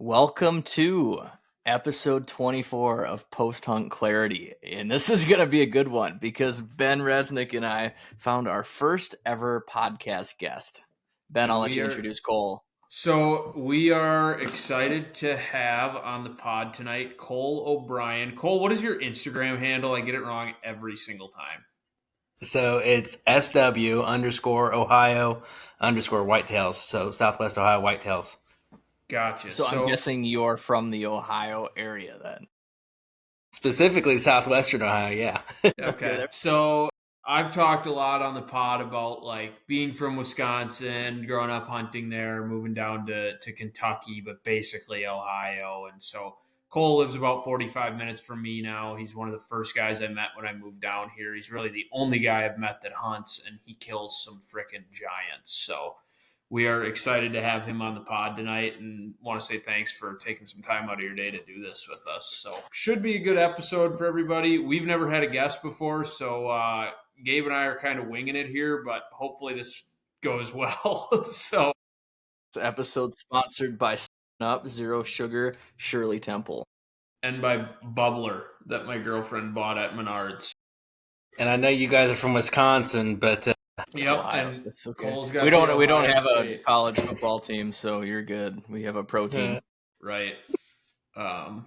Welcome to episode 24 of Post Hunt Clarity. And this is going to be a good one because Ben Resnick and I found our first ever podcast guest. Ben, I'll let you introduce Cole. So we are excited to have on the pod tonight Cole O'Brien. Cole, what is your Instagram handle? I get it wrong every single time. So it's SW_Ohio_Whitetails. So Southwest Ohio Whitetails. Gotcha. So I'm guessing you're from the Ohio area then. Specifically Southwestern Ohio, yeah. Okay. So I've talked a lot on the pod about like being from Wisconsin, growing up hunting there, moving down to Kentucky, but basically Ohio. And so Cole lives about 45 minutes from me now. He's one of the first guys I met when I moved down here. He's really the only guy I've met that hunts, and he kills some freaking giants. So we are excited to have him on the pod tonight and want to say thanks for taking some time out of your day to do this with us. So should be a good episode for everybody. We've never had a guest before, so Gabe and I are kind of winging it here, but hopefully this goes well. So this episode sponsored by Up Zero Sugar Shirley Temple. And by Bubbler that my girlfriend bought at Menards. And I know you guys are from Wisconsin, but yep, Ohio, and that's okay. Cole's got we don't have State. a college football team, so you're good. We have a pro team. Right. All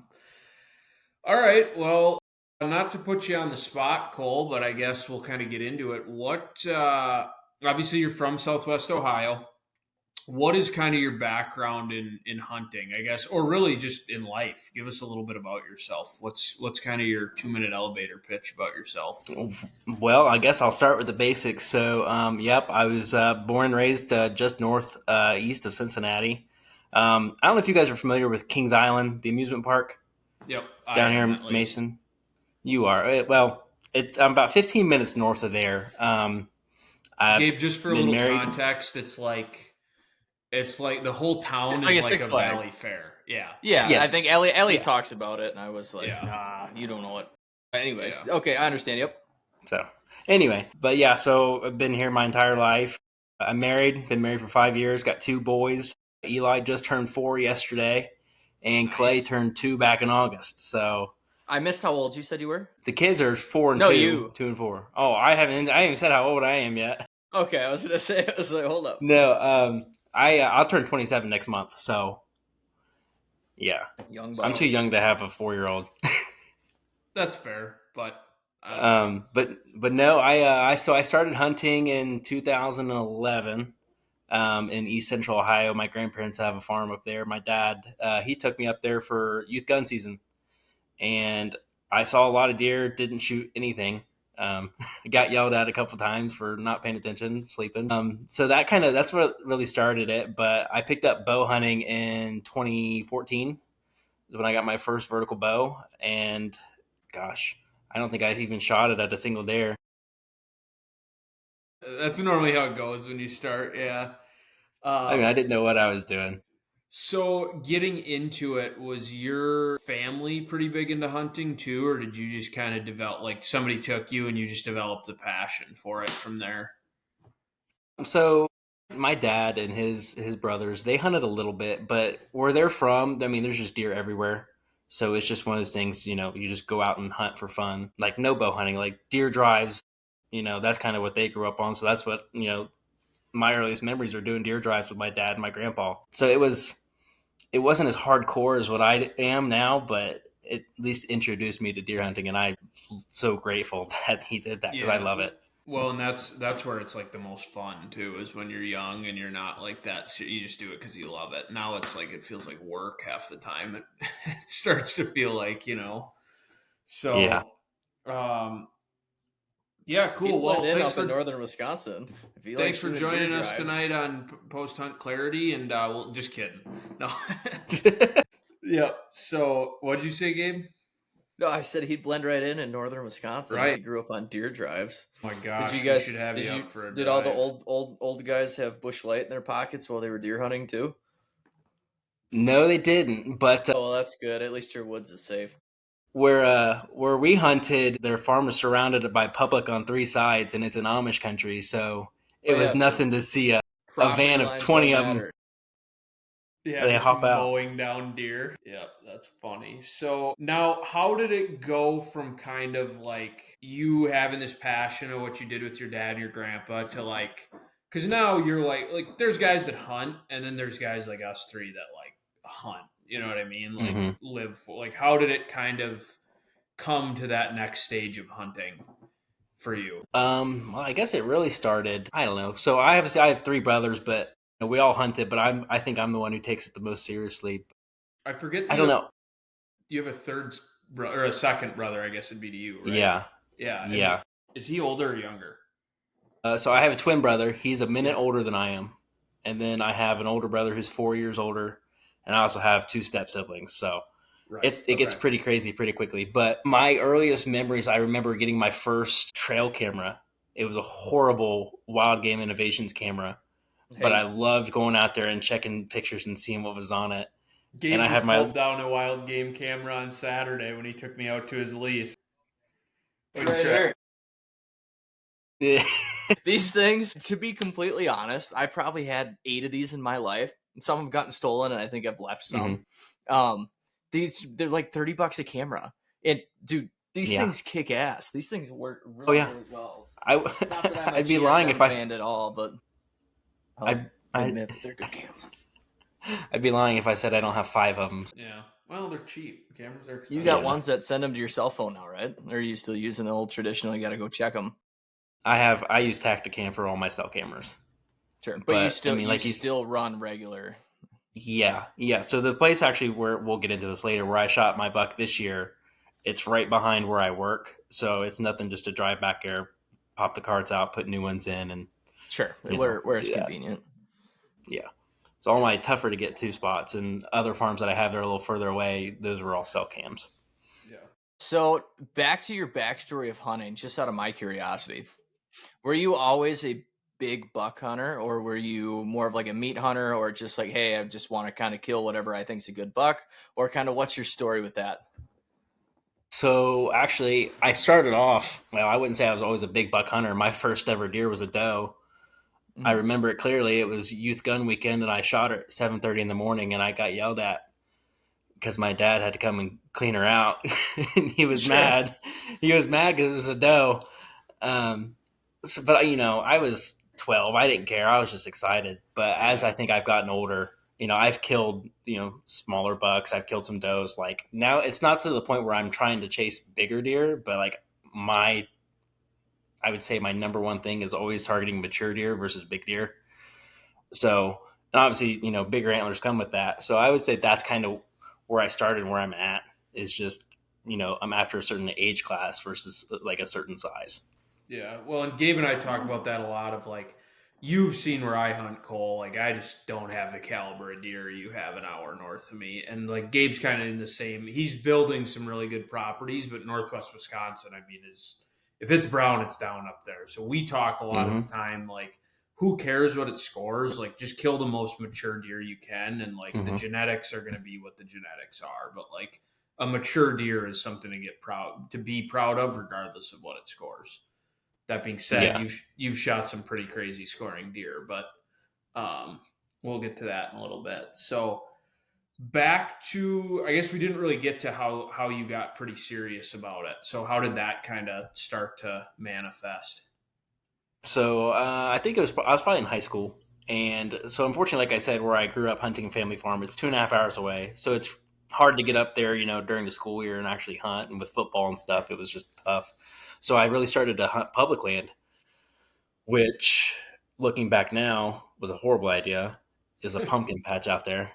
right. Well, not to put you on the spot, Cole, but I guess we'll kind of get into it. What? Obviously, you're from Southwest Ohio. What is kind of your background in hunting, I guess, or really just in life? Give us a little bit about yourself. What's kind of your 2-minute elevator pitch about yourself? Well, I guess I'll start with the basics. So, I was born and raised just east of Cincinnati. I don't know if you guys are familiar with Kings Island, the amusement park. Yep, down here in Mason. You are. Well, I'm about 15 minutes north of there. Gabe, just for a little context, it's like the whole town is like a valley fair. Yeah. Yeah. Yes. I think Ellie talks about it, and I was like, nah, you don't know what. Anyways, okay, I understand. Yep. So anyway, but yeah, so I've been here my entire life. I'm married, been married for 5 years, got 2 boys. Eli just turned 4 yesterday, and Clay turned 2 back in August. So I missed how old you said you were. The kids are 4 and 2, 2 and 4. Oh, I haven't even said how old I am yet. Okay, I was gonna say, I was like, hold up. No, I'll turn 27 next month. So yeah, I'm too young to have a 4-year-old. That's fair, but no, I started hunting in 2011 in East Central Ohio. My grandparents have a farm up there. My dad, he took me up there for youth gun season, and I saw a lot of deer. Didn't shoot anything. Got yelled at a couple times for not paying attention, sleeping. So that's what really started it. But I picked up bow hunting in 2014 when I got my first vertical bow, and gosh, I don't think I've even shot it at a single deer. That's normally how it goes when you start, yeah. I didn't know what I was doing. So getting into it, was your family pretty big into hunting too, or did you just kind of develop, like somebody took you and you just developed a passion for it from there? So my dad and his brothers, they hunted a little bit, but where they're from, I mean, there's just deer everywhere. So it's just one of those things, you just go out and hunt for fun. Like no bow hunting, like deer drives, that's kind of what they grew up on. So that's what, my earliest memories are doing deer drives with my dad and my grandpa. So it wasn't as hardcore as what I am now, but it at least introduced me to deer hunting, and I'm so grateful that he did that because I love it. Well, and that's where it's like the most fun too, is when you're young and you're not like that. You just do it because you love it. Now it's like it feels like work half the time. It starts to feel like, So yeah, cool. Well, thanks for northern Wisconsin. Thanks for joining us tonight on Post Hunt Clarity, and well, just kidding. No. Yeah. So, what did you say, Gabe? No, I said he'd blend right in northern Wisconsin. Right. He grew up on deer drives. Oh my gosh, we should have you up for a drive. Did all the old guys have Busch Light in their pockets while they were deer hunting too? No, they didn't. But well, that's good. At least your woods is safe. Where we hunted, their farm was surrounded by public on 3 sides, and it's an Amish country, so it was nothing to see a van of 20 of them. Yeah, They just hop out. mowing down deer. Yeah, that's funny. So now, how did it go from kind of like you having this passion of what you did with your dad and your grandpa to like, because now you're like there's guys that hunt, and then there's guys like us three that like hunt. You know what I mean? Like live for. Like, how did it kind of come to that next stage of hunting for you? Well, I guess it really started. I don't know. So I have 3 brothers, but we all hunted. But I think I'm the one who takes it the most seriously. I forget that I don't know. you have a third brother or a second brother, I guess it'd be to you, right? Yeah, Yeah. yeah. Is he older or younger? So I have a twin brother. He's a minute Yeah. older than I am, and then I have an older brother who's 4 years older, and I also have 2 step siblings. So Right. it gets pretty crazy pretty quickly. But my earliest memories, I remember getting my first trail camera. It was a horrible Wild Game Innovations camera, but I loved going out there and checking pictures and seeing what was on it. Gabe And I just had my pulled down a wild game camera on Saturday when he took me out to his lease. Right here. yeah. These things, to be completely honest, I probably had 8 of these in my life. Some have gotten stolen, and I think I've left some. They're like $30 a camera. And dude, these things kick ass. These things work really, really well. Not that I'm a I'd be lying if I fan at all, but I admit that they're good cams. I'd be lying if I said I don't have 5 of them. Yeah. Well, they're cheap. Cameras are expensive. You got ones that send them to your cell phone now, right? Or are you still using the old traditional? You got to go check them. I use Tacticam for all my cell cameras. Sure, but you still still run regular. Yeah. So the place actually where we'll get into this later, where I shot my buck this year, it's right behind where I work, so it's nothing just to drive back there, pop the cards out, put new ones in, and sure, where it's convenient. Yeah, it's all my tougher to get to spots, and other farms that I have that are a little further away, those were all cell cams. Yeah. So back to your backstory of hunting, just out of my curiosity, were you always a big buck hunter, or were you more of like a meat hunter, or just like, hey, I just want to kind of kill whatever I think's a good buck, or kind of what's your story with that? So actually, I started off, well, I wouldn't say I was always a big buck hunter. My first ever deer was a doe. I remember it clearly. It was youth gun weekend, and I shot her at 7:30 in the morning, and I got yelled at because my dad had to come and clean her out. And he was mad. He was mad because it was a doe. But I was 12. I didn't care. I was just excited. But as I think I've gotten older, I've killed, smaller bucks. I've killed some does. Like now it's not to the point where I'm trying to chase bigger deer, but like I would say my number one thing is always targeting mature deer versus big deer. So obviously, bigger antlers come with that. So I would say that's kind of where I started, where I'm at is just, I'm after a certain age class versus like a certain size. Yeah. Well, and Gabe and I talk about that a lot of like, you've seen where I hunt, Cole. Like, I just don't have the caliber of deer you have an hour north of me. And like, Gabe's kind of in the same, he's building some really good properties, but Northwest Wisconsin, I mean, if it's brown, it's down up there. So we talk a lot of the time, like, who cares what it scores? Like, just kill the most mature deer you can. And like, the genetics are going to be what the genetics are. But like, a mature deer is something to be proud of, regardless of what it scores. That being said, you've shot some pretty crazy scoring deer, but we'll get to that in a little bit. So back to, I guess we didn't really get to how you got pretty serious about it. So how did that kind of start to manifest? So I think I was probably in high school. And so unfortunately, like I said, where I grew up hunting family farm, it's 2.5 hours away. So it's hard to get up there, during the school year and actually hunt. And with football and stuff, it was just tough. So I really started to hunt public land, which looking back now was a horrible idea. There's a pumpkin patch out there.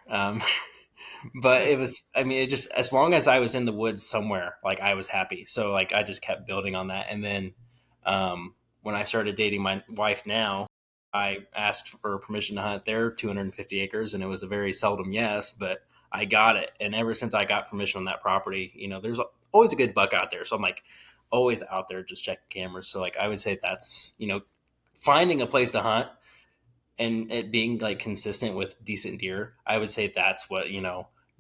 But it was, it just, as long as I was in the woods somewhere, like I was happy. So like, I just kept building on that. And then when I started dating my wife now, I asked for permission to hunt there, 250 acres. And it was a very seldom yes, but I got it. And ever since I got permission on that property, there's always a good buck out there. So I'm like always out there just checking cameras. So like, I would say that's, finding a place to hunt and it being like consistent with decent deer. I would say that's what,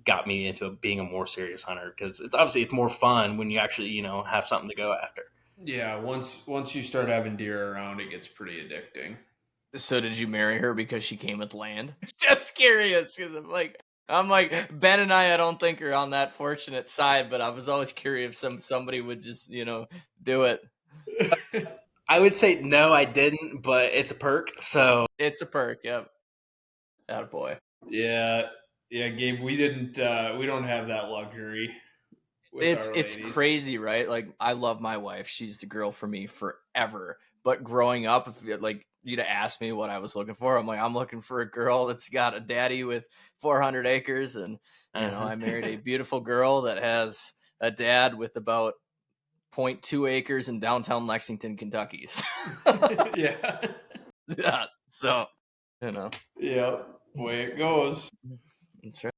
got me into being a more serious hunter, because it's more fun when you actually, have something to go after. Yeah. Once you start having deer around, it gets pretty addicting. So did you marry her because she came with land? Just curious, because I'm like, I'm like, Ben and I don't think are on that fortunate side, but I was always curious if somebody would just, do it. I would say no, I didn't, but it's a perk. So It's a perk, yep. Attaboy. Yeah, Gabe. We don't have that luxury with our It's ladies. crazy, right? Like, I love my wife. She's the girl for me forever. But growing up, if you'd have asked me what I was looking for, I'm like, I'm looking for a girl that's got a daddy with 400 acres, and I married a beautiful girl that has a dad with about 0.2 acres in downtown Lexington, Kentucky. Yeah. Yeah. So, Yeah. Way it goes. That's right.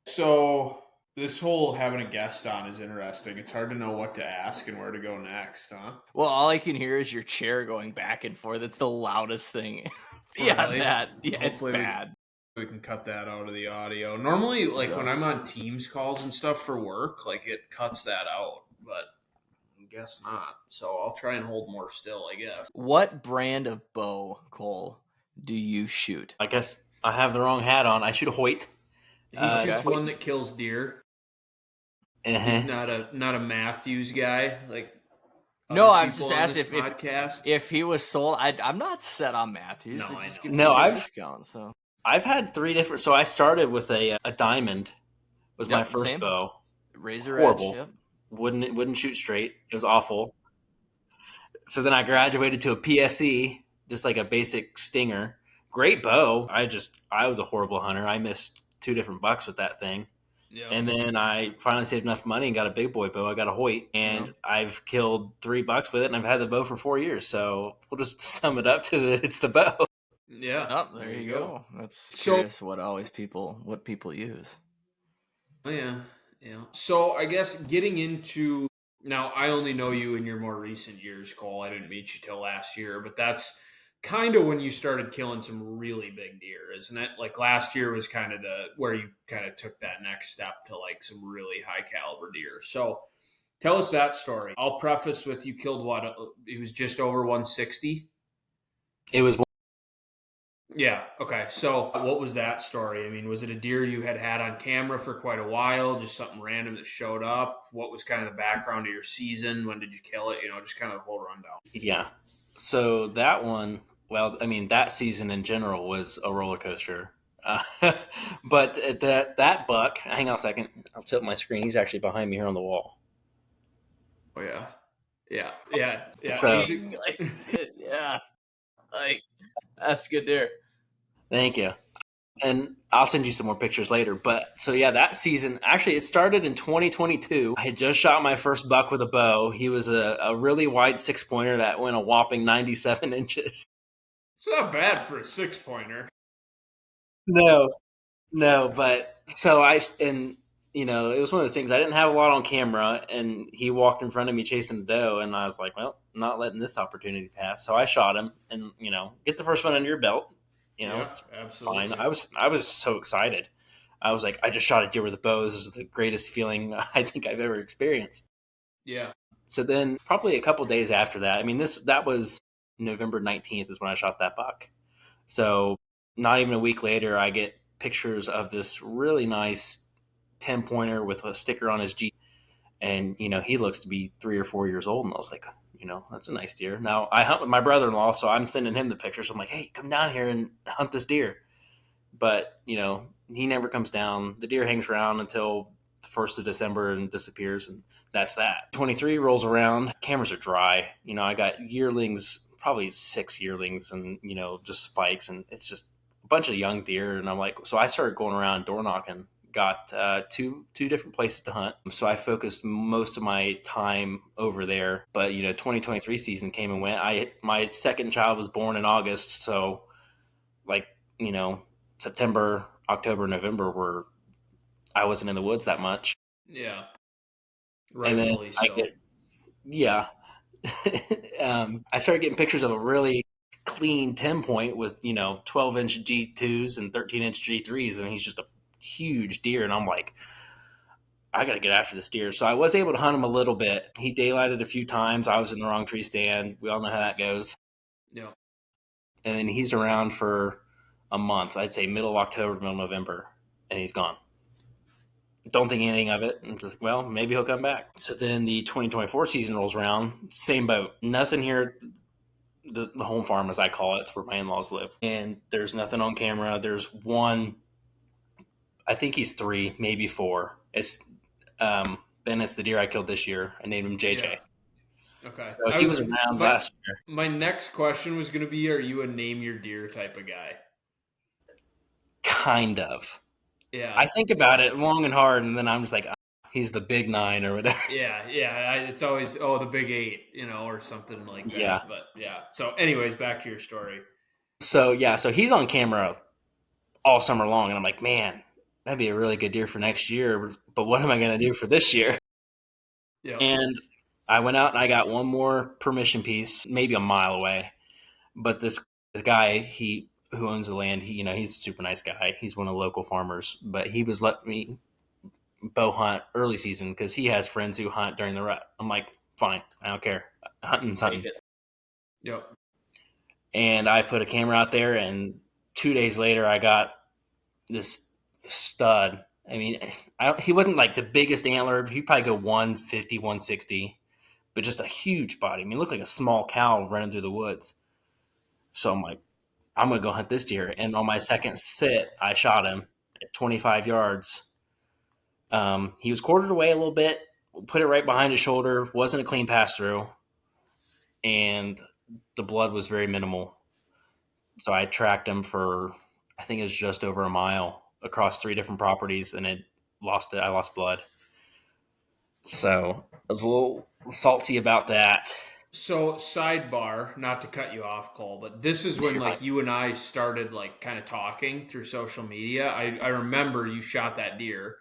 So this whole having a guest on is interesting. It's hard to know what to ask and where to go next, huh? Well, all I can hear is your chair going back and forth. It's the loudest thing. Really? It's bad. We can cut that out of the audio. Normally, like So- when I'm on Teams calls and stuff for work, like it cuts that out, but I guess not. So I'll try and hold more still, I guess. What brand of bow, Cole, do you shoot? I guess I have the wrong hat on. I shoot a Hoyt. He Okay. shoots one that kills deer. He's not a Matthews guy, like No, other I was people just on asking this podcast. if he was sold. I'm not set on Matthews. No, They I just know. give me No, a I've- discount. So I've had 3 different. So I started with a diamond. Was my Yep, first same. bow. razor Horrible. edge. Yep. Wouldn't shoot straight. It was awful. So then I graduated to a PSE, just like a basic stinger. Great bow. I was a horrible hunter. I missed 2 different bucks with that thing. Yeah. And then I finally saved enough money and got a big boy bow. I got a Hoyt, and I've killed 3 bucks with it, and I've had the bow for 4 years. So we'll just sum it up to it's the bow. Yeah. Oh, there you go. That's So- curious what people use. Oh, yeah. So I guess getting into now, I only know you in your more recent years, Cole. I didn't meet you till last year, but that's kind of when you started killing some really big deer, isn't it? Like last year was kind of where you kind of took that next step to like some really high caliber deer. So tell us that story. I'll preface with you killed what? It was just over 160. It was Yeah. Okay. So, what was that story? I mean, was it a deer you had on camera for quite a while? Just something random that showed up? What was kind of the background of your season? When did you kill it? Just kind of the whole rundown. Yeah. So that one, well, I mean, that season in general was a roller coaster. But that buck, hang on a second. I'll tilt my screen. He's actually behind me here on the wall. Oh yeah, yeah. So- Yeah, like that's good deer. Thank you. And I'll send you some more pictures later. But so yeah, that season, actually it started in 2022. I had just shot my first buck with a bow. He was a really wide 6-pointer that went a whopping 97 inches. It's not bad for a 6-pointer. No, but so it was one of those things. I didn't have a lot on camera, and he walked in front of me chasing the doe, and I was like, well, not letting this opportunity pass. So I shot him, and get the first one under your belt. It's absolutely fine. I was so excited. I was like, I just shot a deer with a bow. This is the greatest feeling I think I've ever experienced. Yeah. So then, probably a couple days after that, I mean, that was November 19th is when I shot that buck. So not even a week later, I get pictures of this really nice 10-pointer with a sticker on his Jeep. And, he looks to be 3 or 4 years old. And I was like, that's a nice deer. Now, I hunt with my brother-in-law, so I'm sending him the pictures. I'm like, hey, come down here and hunt this deer. But, he never comes down. The deer hangs around until the 1st of December and disappears, and that's that. 23 rolls around. Cameras are dry. I got yearlings, probably 6 yearlings, and, just spikes, and it's just a bunch of young deer. And I'm like, so I started going around door knocking. Got two different places to hunt. So I focused most of my time over there. But 2023 season came and went. My second child was born in August, so September, October, November I wasn't in the woods that much. Yeah. Rightfully so. I started getting pictures of a really clean 10-point with 12-inch G2s and 13-inch G3s, and he's just a huge deer, and I'm like, I gotta get after this deer. So I was able to hunt him a little bit. He daylighted a few times. I was in the wrong tree stand. We all know how that goes. Yeah. And then he's around for a month. I'd say middle of October, middle of November. and he's gone. Don't think anything of it. I'm just like, well, maybe he'll come back. So then the 2024 season rolls around. Same boat. Nothing here. The home farm, as I call it, it's where my in-laws live. And there's nothing on camera. There's one, I think he's 3, maybe 4. It's Ben. It's the deer I killed this year. I named him JJ. Yeah. Okay. So he was around last year. My next question was going to be, are you a name your deer type of guy? Kind of. Yeah. I think about it long and hard, and then I'm just like, he's the big 9 or whatever. Yeah. It's always, the big 8, or something like that. Yeah. But yeah. So anyways, back to your story. So he's on camera all summer long, and I'm like, man, that'd be a really good deer for next year. But what am I going to do for this year? Yeah. And I went out and I got one more permission piece, maybe a mile away. But the guy, who owns the land, he's a super nice guy. He's one of the local farmers, but he was letting me bow hunt early season because he has friends who hunt during the rut. I'm like, fine, I don't care. Hunting's hunting. Yep. And I put a camera out there, and 2 days later, I got this stud. I mean, he wasn't like the biggest antler. He'd probably go 150, 160, but just a huge body. I mean, it looked like a small cow running through the woods. So I'm like, I'm going to go hunt this deer. And on my second sit, I shot him at 25 yards. He was quartered away a little bit, put it right behind his shoulder, wasn't a clean pass through, and the blood was very minimal. So I tracked him for, I think it was just over a mile across 3 different properties, and I lost blood. So I was a little salty about that. So sidebar, not to cut you off, Cole, but this is when like you and I started like kind of talking through social media. I remember you shot that deer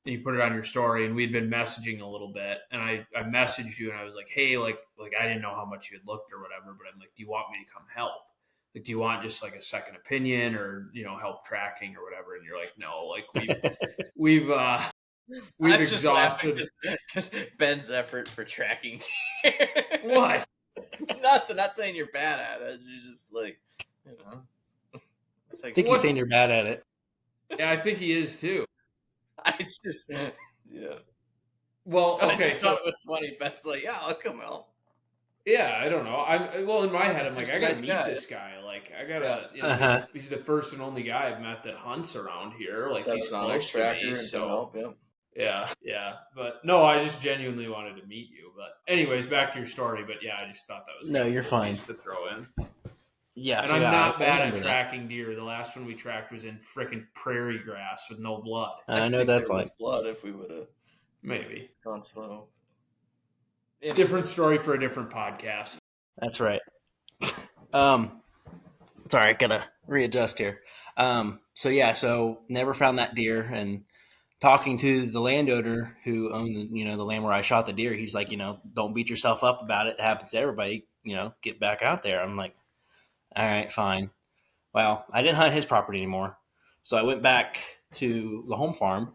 and you put it on your story, and we'd been messaging a little bit, and I messaged you and I was like, hey, like I didn't know how much you had looked or whatever, but I'm like, do you want me to come help? Like, do you want just like a second opinion or, help tracking or whatever? And you're like, no, like we've exhausted because Ben's effort for tracking. What? Not saying you're bad at it. You're just like, I think he's saying you're bad at it. Yeah, I think he is too. It's just, yeah. Well, okay. I just thought it was funny. Ben's like, yeah, I'll come help. Yeah, I don't know. In my head, I'm like, I gotta meet this guy. Like, I gotta, he's the first and only guy I've met that hunts around here. Like, he's close to me. So, yeah. But no, I just genuinely wanted to meet you. But anyways, back to your story. But yeah, I just thought that was you're fine to throw in. Yeah, and I'm not bad at tracking deer. The last one we tracked was in frickin' prairie grass with no blood. I know that's there like was blood if we would have maybe gone slow. Different story for a different podcast. That's right. Sorry, gotta readjust here. So never found that deer, and talking to the landowner who owned the land where I shot the deer, he's like, don't beat yourself up about it. It happens to everybody. Get back out there. I'm like, all right, fine. Well, I didn't hunt his property anymore, so I went back to the home farm,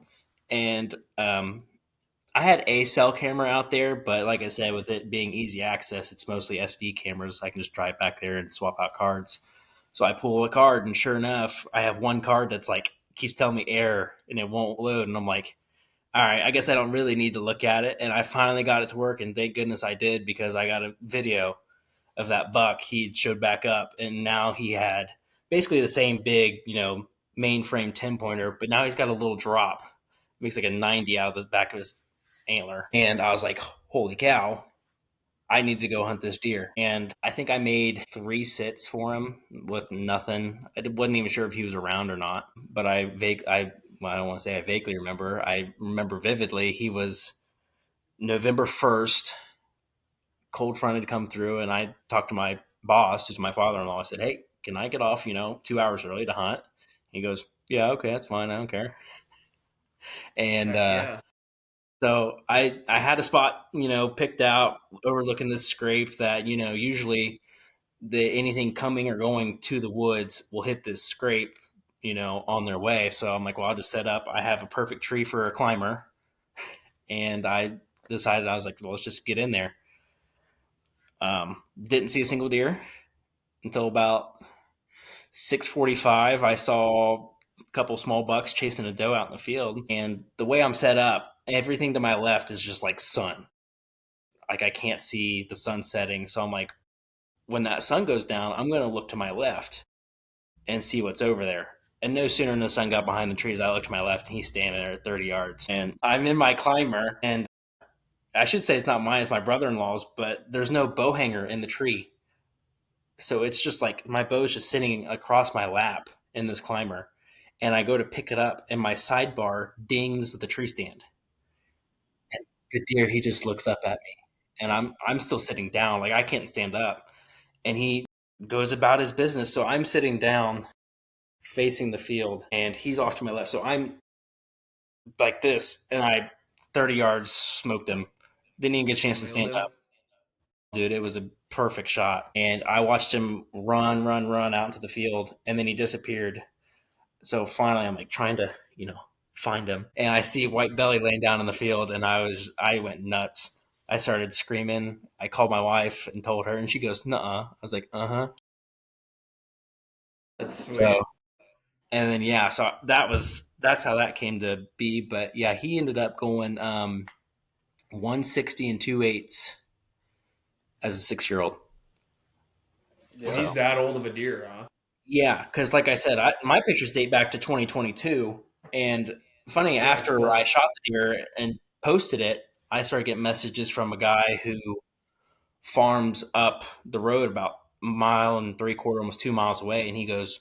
and I had a cell camera out there, but like I said, with it being easy access, it's mostly SD cameras. I can just drive back there and swap out cards. So I pull a card, and sure enough, I have one card that's like keeps telling me error, and it won't load. And I'm like, all right, I guess I don't really need to look at it. And I finally got it to work, and thank goodness I did, because I got a video of that buck. He showed back up, and now he had basically the same big, mainframe 10-pointer, but now he's got a little drop. It makes like a 90 out of the back of his antler. And I was like, holy cow, I need to go hunt this deer. And I think I made 3 sits for him with nothing. I wasn't even sure if he was around or not, but I don't want to say I vaguely remember. I remember vividly he was November 1st, cold front had come through, and I talked to my boss, who's my father-in-law. I said, hey, can I get off, 2 hours early to hunt? He goes, yeah, okay, that's fine. I don't care. And so I had a spot, picked out overlooking this scrape that, usually anything coming or going to the woods will hit this scrape, on their way. So I'm like, well, I'll just set up. I have a perfect tree for a climber. And I decided, I was like, well, let's just get in there. Didn't see a single deer until about 6:45. I saw couple small bucks chasing a doe out in the field. And the way I'm set up, everything to my left is just like sun. Like I can't see the sun setting. So I'm like, when that sun goes down, I'm going to look to my left and see what's over there. And no sooner than the sun got behind the trees, I looked to my left and he's standing there at 30 yards. And I'm in my climber, and I should say it's not mine, it's my brother-in-law's, but there's no bow hanger in the tree. So it's just like my bow's just sitting across my lap in this climber. And I go to pick it up, and my sidebar dings the tree stand. And the deer, he just looks up at me. And I'm still sitting down, like I can't stand up. And he goes about his business. So I'm sitting down facing the field, and he's off to my left. So I'm like this, and I 30 yards smoked him. Didn't even get a chance to stand up. Dude, it was a perfect shot. And I watched him run out into the field, and then he disappeared. So finally I'm like trying to, find him. And I see White Belly laying down in the field, and I went nuts. I started screaming. I called my wife and told her, and she goes, "Nuh-uh." I was like, "Uh-huh." That's sweet. So, and then so that's how that came to be. But yeah, he ended up going 160 and 2/8 as a 6-year-old. Well, he's that old of a deer, huh? Yeah, because like I said, my pictures date back to 2022. And funny, after I shot the deer and posted it, I started getting messages from a guy who farms up the road about 1.75 miles, almost 2 miles away. And he goes,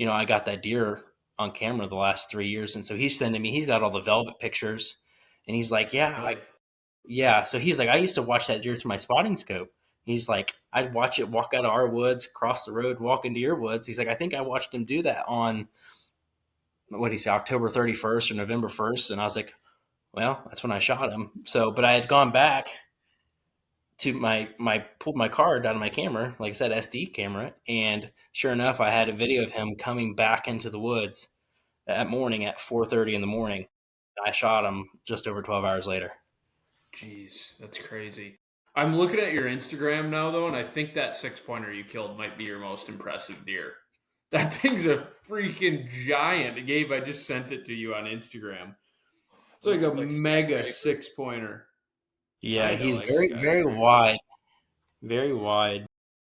I got that deer on camera the last 3 years. And so he's sending me, he's got all the velvet pictures. And he's like, yeah. So he's like, I used to watch that deer through my spotting scope. He's like, I'd watch it walk out of our woods, cross the road, walk into your woods. He's like, I think I watched him do that on, what did he say, October 31st or November 1st. And I was like, well, that's when I shot him. So, but I had gone back to pulled my card out of my camera, like I said, SD camera. And sure enough, I had a video of him coming back into the woods that morning at 4:30 in the morning. I shot him just over 12 hours later. Jeez, that's crazy. I'm looking at your Instagram now, though, and I think that 6-pointer you killed might be your most impressive deer. That thing's a freaking giant. Gabe, I just sent it to you on Instagram. It's like a mega 6-pointer. Yeah, he's very, very wide. Very wide.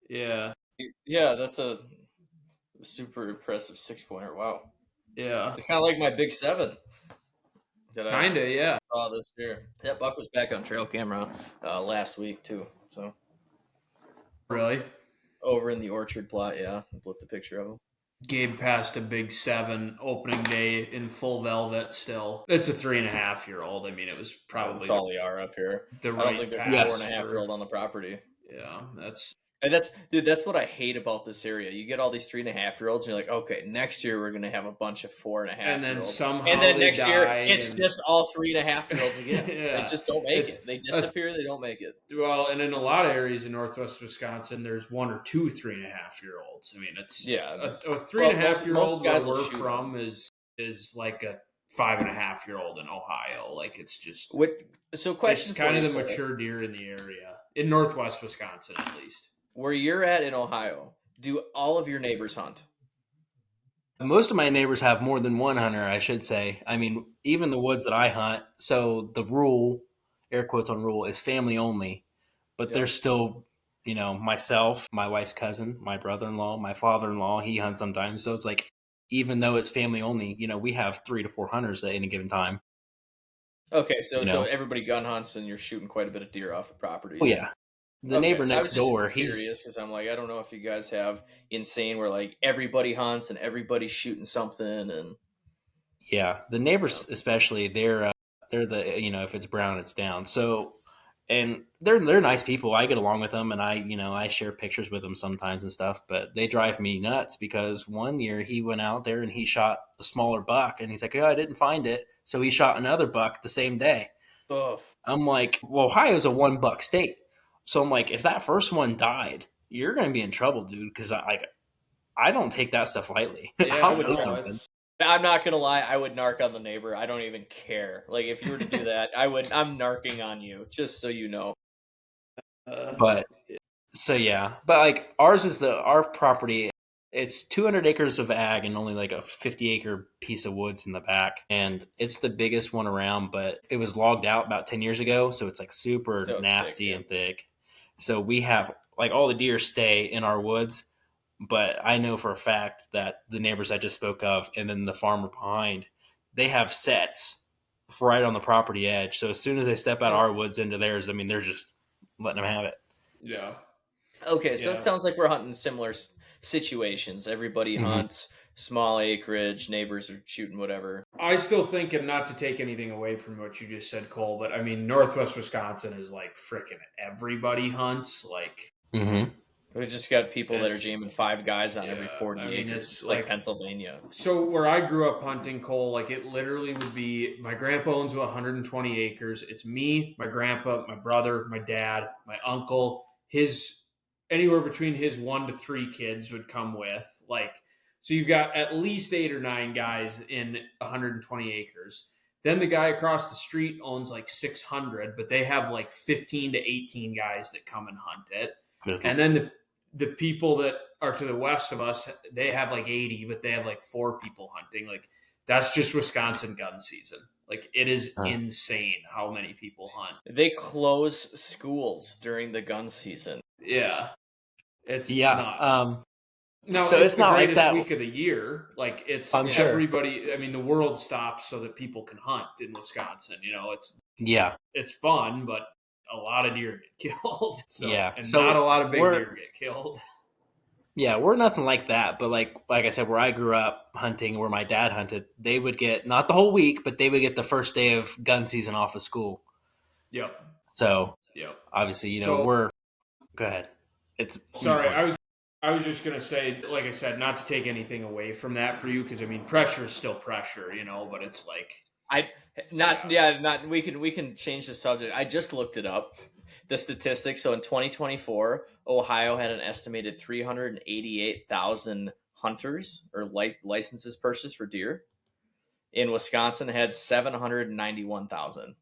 Yeah. Yeah, that's a super impressive 6-pointer. Wow. Yeah. It's kind of like my big 7. Kinda, yeah. Saw this year. That buck was back on trail camera last week too. So. Really? Over in the orchard plot, yeah. I flipped a picture of him. Gabe passed a big 7 opening day in full velvet still. It's a 3.5-year-old. I mean, it was probably... That's all they are up here. I don't think there's a 4.5-year-old on the property. Yeah, that's... And that's what I hate about this area. You get all these 3.5-year-olds, and you're like, okay, next year we're gonna have a bunch of 4.5-year-olds, and then somehow, and then next year it's just all 3.5-year-olds again. Yeah. They just don't make it. They disappear. They don't make it. Well, and in a lot of areas in Northwest Wisconsin, there's 1 or 2 3.5-year-olds. I mean, it's a 3.5-year-old where we're from is like a 5.5-year-old in Ohio. Like it's just so. Question: it's kind of the mature deer in the area in Northwest Wisconsin, at least. Where you're at in Ohio, do all of your neighbors hunt? Most of my neighbors have more than one hunter, I should say. I mean, even the woods that I hunt, so the rule, air quotes on rule, is family only. But there's still, myself, my wife's cousin, my brother-in-law, my father-in-law, he hunts sometimes. So it's like, even though it's family only, we have 3 to 4 hunters at any given time. Okay, so everybody gun hunts and you're shooting quite a bit of deer off the properties. Oh, yeah. The neighbor next door, he's curious because I'm like, I don't know if you guys have insane where like everybody hunts and everybody's shooting something and yeah, the neighbors especially they're the if it's brown it's down. So and they're nice people. I get along with them and I share pictures with them sometimes and stuff, but they drive me nuts because one year he went out there and he shot a smaller buck and he's like, "Oh, I didn't find it." So he shot another buck the same day. Ugh. I'm like, well, Ohio's a 1-buck state. So I'm like, if that first one died, you're going to be in trouble, dude, because I don't take that stuff lightly. Yeah, I'm not going to lie. I would narc on the neighbor. I don't even care. Like, if you were to do that, I'm narking on you, just so you know. But, so yeah. But, like, our property, it's 200 acres of ag and only like a 50-acre piece of woods in the back. And it's the biggest one around, but it was logged out about 10 years ago. So it's like super So it's nasty thick, and thick. So we have like all the deer stay in our woods. But I know for a fact that the neighbors I just spoke of and then the farmer behind, they have sets right on the property edge. So as soon as they step out of our woods into theirs, I mean, they're just letting them have it. Yeah. Okay, so Yeah. it sounds like we're hunting similar situations. Everybody hunts, small acreage, neighbors are shooting whatever. I still think, and not to take anything away from what you just said, Cole, but I mean, Northwest Wisconsin is like freaking everybody hunts. Like, We just got people that are It's- jamming 5 guys on every yeah, 40 I mean, acres, it's like like- Pennsylvania. so where I grew up hunting, Cole, like it literally would be my grandpa owns 120 acres. It's me, my grandpa, my brother, my dad, my uncle, his anywhere between his 1 to 3 kids would come with. Like, so you've got at least 8 or 9 guys in 120 acres. Then the guy across the street owns like 600, but they have like 15 to 18 guys that come and hunt it. And then the people that are to the west of us, they have like 80, but they have like 4 people hunting. Like, that's just Wisconsin gun season. Like, it is insane how many people hunt. They close schools during the gun season. Yeah. It's Yeah. nuts. No, so it's it's the not like greatest that. week of the year. Like, it's I'm sure. everybody. I mean, the world stops so that people can hunt in Wisconsin. You know, it's fun, but a lot of deer get killed. And So not a lot of big deer get killed. Yeah, we're nothing like that. But like I said, where I grew up hunting, where my dad hunted, they would get not the whole week, but they would get the first day of gun season off of school. Yep. So Yep. obviously, So- we're. Go ahead. It's Sorry, I was just gonna say, like I said, not to take anything away from that for you, because I mean, pressure is still pressure, but it's like we can change the subject. I just looked it up, the statistics. So in 2024, Ohio had an estimated 388,000 hunters or licenses purchased for deer. In Wisconsin, had 791,000.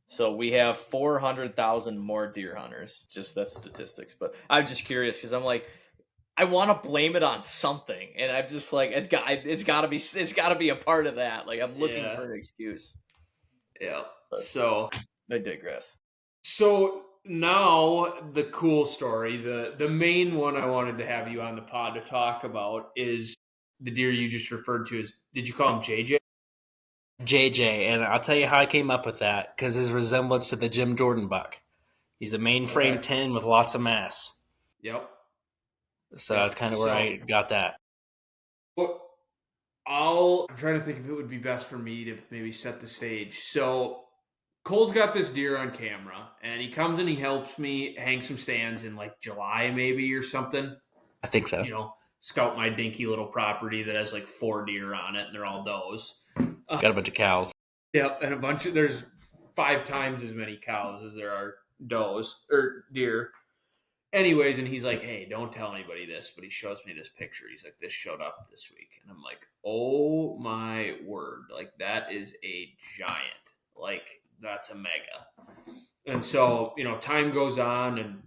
So we have 400,000 more deer hunters. Just that's statistics. But I was just curious because I'm like, I want to blame it on something, and I'm just like, it's got to be a part of that. Like, I'm looking for an excuse. Yeah. So I digress. So now the cool story, the main one I wanted to have you on the pod to talk about is the deer you just referred to as, did you call him JJ? JJ, and I'll tell you how I came up with that because his resemblance to the Jim Jordan buck. He's a mainframe 10 with lots of mass. Yep. So that's kind of where I got that. Well, I'm trying to think if it would be best for me to maybe set the stage. So Cole's got this deer on camera, and he comes and he helps me hang some stands in like July maybe or something. I think so. Scout my dinky little property that has like 4 deer on it, and they're all does. Got a bunch of cows. Yep, and there's 5 times as many cows as there are does or deer. Anyways, and he's like, hey, don't tell anybody this, but he shows me this picture. He's like, this showed up this week. And I'm like, oh my word. Like, that is a giant. Like, that's a mega. And so, time goes on, and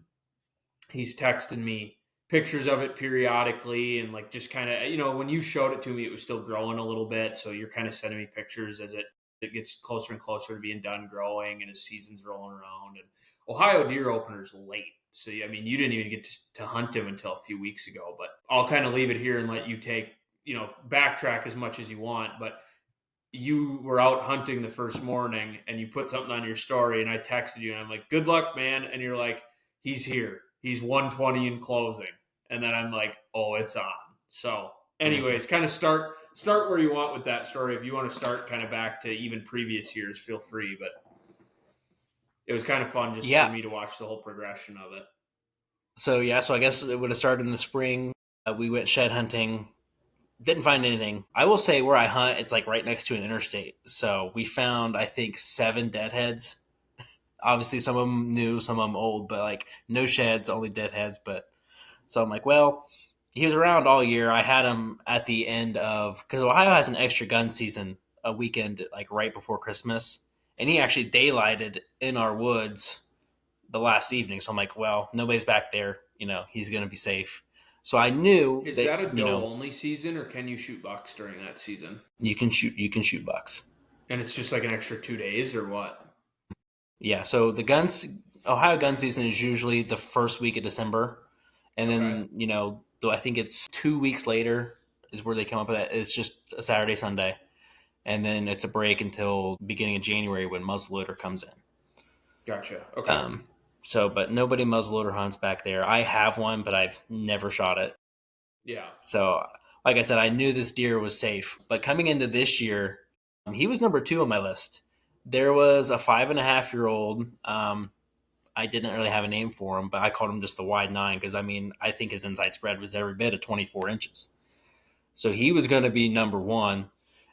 he's texting me pictures of it periodically, and like just kind of, when you showed it to me, it was still growing a little bit. So you're kind of sending me pictures as it gets closer and closer to being done growing and as season's rolling around. And Ohio deer opener's late. So, I mean, you didn't even get to hunt him until a few weeks ago, but I'll kind of leave it here and let you backtrack as much as you want. But you were out hunting the first morning and you put something on your story, and I texted you and I'm like, good luck, man. And you're like, he's here. He's 120 in closing. And then I'm like, oh, it's on. So anyways, kind of start where you want with that story. If you want to start kind of back to even previous years, feel free, but it was kind of fun just for me to watch the whole progression of it. So I guess it would have started in the spring. We went shed hunting. Didn't find anything. I will say where I hunt, it's like right next to an interstate. So we found, I think, 7 deadheads. Obviously, some of them new, some of them old, but like no sheds, only deadheads. But so I'm like, well, he was around all year. I had him at the end of, because Ohio has an extra gun season, a weekend like right before Christmas. And he actually daylighted in our woods the last evening. So I'm like, well, nobody's back there. He's going to be safe. So I knew Is that a you doe know, only season, or can you shoot bucks during that season? you can shoot bucks. And it's just like an extra 2 days, or what? Yeah. So Ohio gun season is usually the first week of December, and Okay. then I think it's 2 weeks later is where they come up with that. It's just a Saturday, Sunday, and then it's a break until beginning of January when muzzleloader comes in. Gotcha. Okay. But nobody muzzleloader hunts back there. I have one, but I've never shot it. Yeah. So, like I said, I knew this deer was safe. But coming into this year, he was number 2 on my list. There was a 5.5-year-old. I didn't really have a name for him, but I called him just the wide 9 because I think his inside spread was every bit of 24 inches. So he was going to be number 1.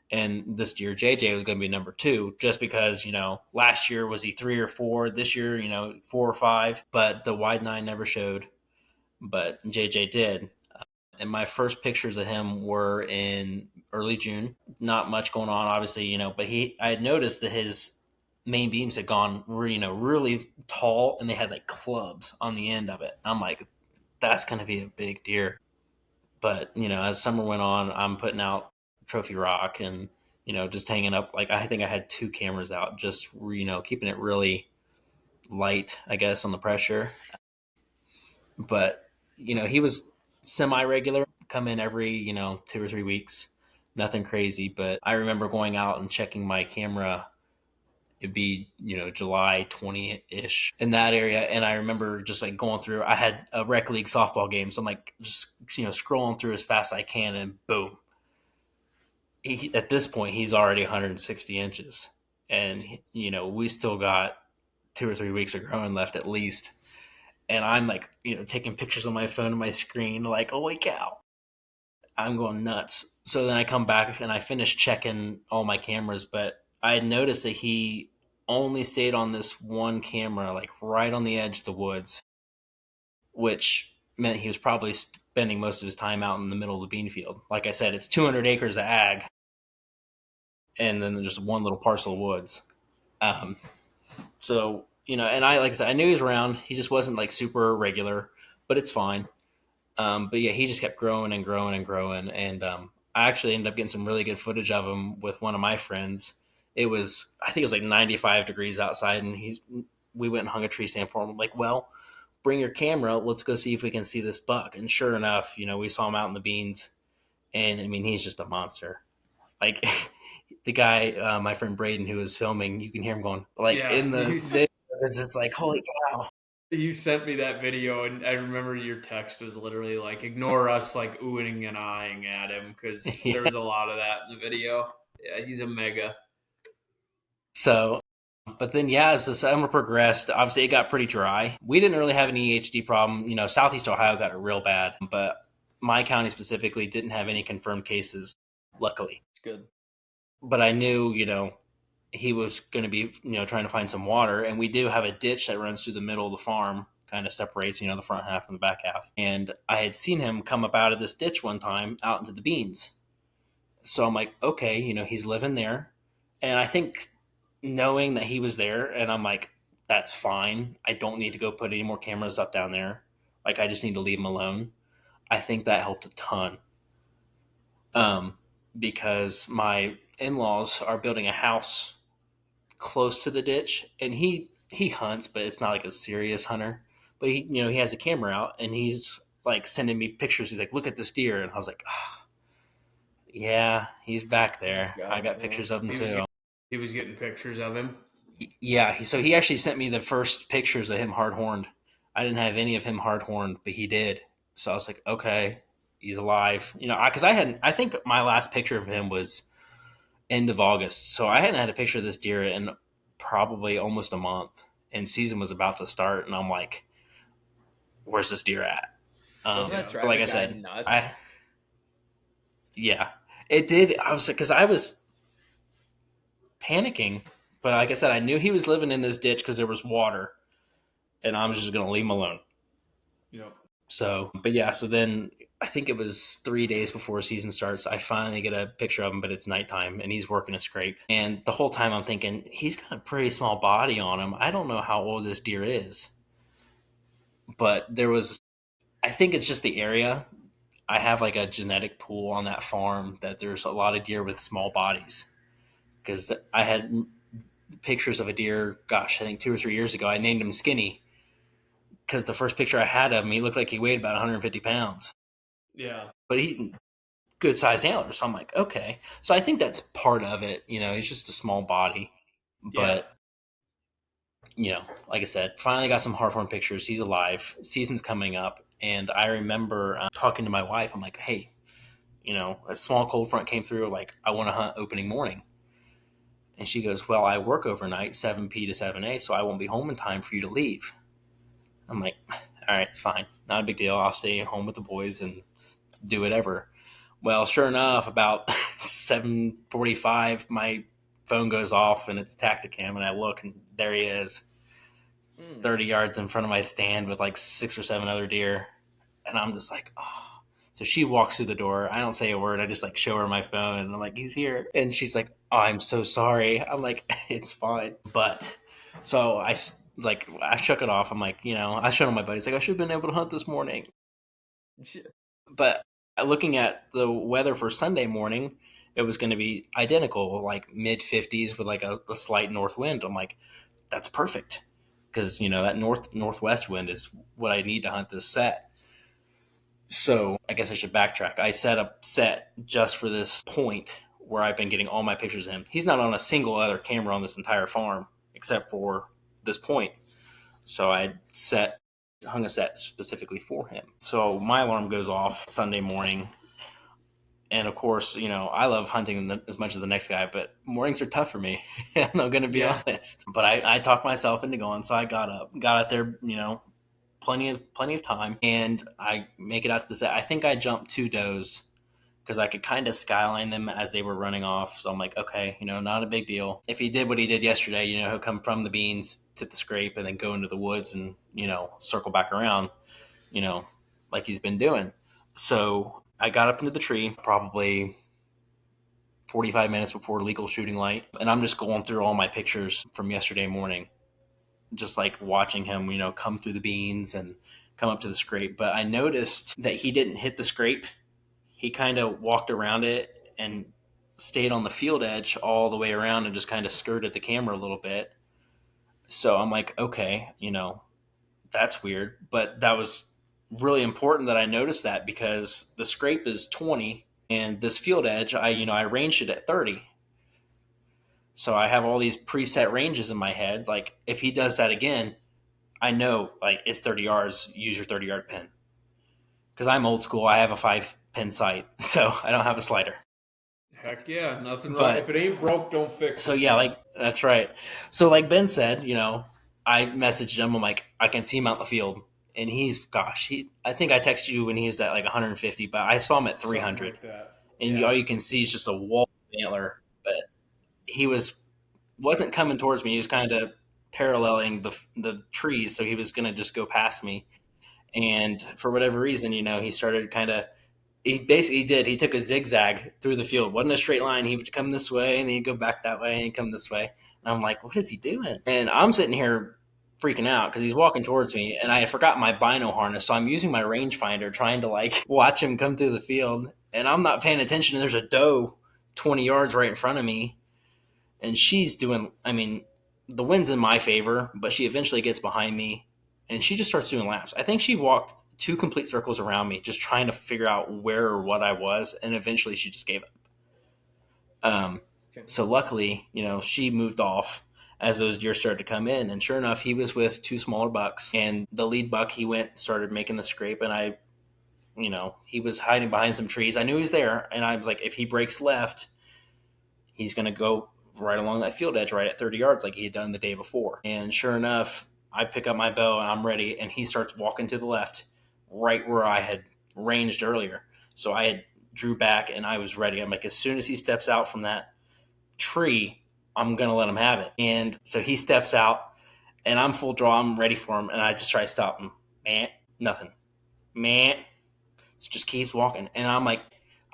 And this year, JJ was going to be number 2, just because, last year was he 3 or 4. This year, 4 or 5. But the wide 9 never showed. But JJ did. And my first pictures of him were in early June. Not much going on, obviously, but I had noticed that his main beams had gone, really tall, and they had like clubs on the end of it. I'm like, that's going to be a big deer. But as summer went on, I'm putting out trophy rock and just hanging up. Like, I think I had 2 cameras out, just keeping it really light, I guess, on the pressure. But he was semi-regular, come in every 2 or 3 weeks, nothing crazy. But I remember going out and checking my camera. It'd be July 20-ish in that area, and I remember just like going through. I had a rec league softball game, so I'm like just scrolling through as fast as I can, and boom, at this point he's already 160 inches, and we still got 2 or 3 weeks of growing left at least. And I'm like, taking pictures on my phone and my screen, like, holy cow, I'm going nuts. So then I come back and I finish checking all my cameras, but I had noticed that he only stayed on this one camera, like right on the edge of the woods, which meant he was probably spending most of his time out in the middle of the bean field. Like I said, it's 200 acres of ag, and then just one little parcel of woods. So, and like I said, I knew he was around. He just wasn't like super regular, but it's fine. But yeah, he just kept growing and growing and growing. And I actually ended up getting some really good footage of him with one of my friends. I think it was like 95 degrees outside, and we went and hung a tree stand for him. I'm like, well, bring your camera. Let's go see if we can see this buck. And sure enough, we saw him out in the beans. And I mean, he's just a monster. Like the guy, my friend Braden, who was filming, you can hear him going like in the video. It's just like, holy cow. You sent me that video, and I remember your text was literally like, ignore us, like oohing and eyeing at him, because there was a lot of that in the video. Yeah, he's a mega. So, but then, yeah, as the summer progressed, obviously it got pretty dry. We didn't really have an EHD problem. Southeast Ohio got it real bad, but my county specifically didn't have any confirmed cases, luckily. It's good. But I knew, he was going to be, trying to find some water. And we do have a ditch that runs through the middle of the farm, kind of separates, the front half from the back half. And I had seen him come up out of this ditch one time out into the beans. So I'm like, okay, he's living there. And I think knowing that he was there, and I'm like, that's fine. I don't need to go put any more cameras up down there. Like, I just need to leave him alone. I think that helped a ton. Because my in-laws are building a house close to the ditch, and he hunts, but it's not like a serious hunter. But he has a camera out, and he's like sending me pictures. He's like, look at this deer, and I was like, oh, yeah, he's back there. I got pictures of him too. He was getting pictures of him. Yeah, so he actually sent me the first pictures of him hard horned. I didn't have any of him hard horned, but he did. So I was like, okay, he's alive. Because I think my last picture of him was end of August. So I hadn't had a picture of this deer in probably almost a month, and season was about to start. And I'm like, where's this deer at? But like I said, nuts? Yeah, it did. Because I was panicking, but like I said, I knew he was living in this ditch because there was water, and I was just going to leave him alone. Yep. So, but yeah, so then I think it was 3 days before season starts, I finally get a picture of him, but it's nighttime, and he's working a scrape. And the whole time I'm thinking, he's got a pretty small body on him. I don't know how old this deer is. But I think it's just the area. I have like a genetic pool on that farm that there's a lot of deer with small bodies. Because I had pictures of a deer, gosh, I think 2 or 3 years ago. I named him Skinny because the first picture I had of him, he looked like he weighed about 150 pounds. Yeah. But he good size antlers. So I'm like, okay. So I think that's part of it. He's just a small body. But, like I said, finally got some heartworm pictures. He's alive. Season's coming up. And I remember talking to my wife. I'm like, hey, a small cold front came through. Like, I want to hunt opening morning. And she goes, well, I work overnight, 7 p to 7 a, so I won't be home in time for you to leave. I'm like, all right, it's fine. Not a big deal. I'll stay home with the boys and do whatever. Well, sure enough, about 7:45, my phone goes off and it's Tacticam, and I look, and there he is, 30 yards in front of my stand with like 6 or 7 other deer. And I'm just like, oh. So she walks through the door. I don't say a word. I just like show her my phone, and I'm like, he's here. And she's like, oh, I'm so sorry. I'm like, it's fine. But so I shook it off. I'm like, I showed my buddies, like, I should have been able to hunt this morning. But looking at the weather for Sunday morning, it was going to be identical, like mid 50s with like a slight north wind. I'm like, that's perfect. Because, that northwest wind is what I need to hunt this set. So I guess I should backtrack. I set a set just for this point where I've been getting all my pictures of him. He's not on a single other camera on this entire farm except for this point. So I hung a set specifically for him. So my alarm goes off Sunday morning. And of course, I love hunting as much as the next guy, but mornings are tough for me. I'm not going to be honest. But I talked myself into going, so I got out there, plenty of time, and I make it out to the set. I think I jumped 2 does because I could kind of skyline them as they were running off. So I'm like, okay, not a big deal. If he did what he did yesterday, he'll come from the beans to the scrape and then go into the woods and, circle back around, like he's been doing. So I got up into the tree probably 45 minutes before legal shooting light, and I'm just going through all my pictures from yesterday morning, just like watching him, come through the beans and come up to the scrape. But I noticed that he didn't hit the scrape. He kind of walked around it and stayed on the field edge all the way around and just kind of skirted the camera a little bit. So I'm like, okay, that's weird. But that was really important that I noticed that, because the scrape is 20 and this field edge, I ranged it at 30. So I have all these preset ranges in my head. Like, if he does that again, I know, like, it's 30 yards, use your 30-yard pin. Because I'm old school. I have a 5-pin sight, so I don't have a slider. Heck yeah, nothing wrong. If it ain't broke, don't fix it. So yeah, like, that's right. So like Ben said, I messaged him. I'm like, I can see him out in the field. And I think I texted you when he was at like 150, but I saw him at 300. Like that. And all you can see is just a wall of antler. But he wasn't coming towards me. He was kind of paralleling the trees, so he was going to just go past me. And for whatever reason, he started he basically did. He took a zigzag through the field. Wasn't a straight line. He would come this way, and then he'd go back that way, and he'd come this way. And I'm like, what is he doing? And I'm sitting here freaking out because he's walking towards me, and I had forgotten my bino harness, so I'm using my rangefinder trying to like watch him come through the field. And I'm not paying attention, and there's a doe 20 yards right in front of me, and she's doing, the wind's in my favor, but she eventually gets behind me, and she just starts doing laps. I think she walked 2 complete circles around me, just trying to figure out where or what I was, and eventually she just gave up. So luckily, she moved off as those deer started to come in, and sure enough, he was with 2 smaller bucks, and the lead buck, he started making the scrape, and he was hiding behind some trees. I knew he was there, and I was like, if he breaks left, he's going to go right along that field edge right at 30 yards like he had done the day before. And sure enough, I pick up my bow and I'm ready, and he starts walking to the left right where I had ranged earlier. So I had drew back and I was ready. I'm like, as soon as he steps out from that tree, I'm going to let him have it. And so he steps out and I'm full draw. I'm ready for him. And I just try to stop him. Man, nothing. Man, just keeps walking. And I'm like,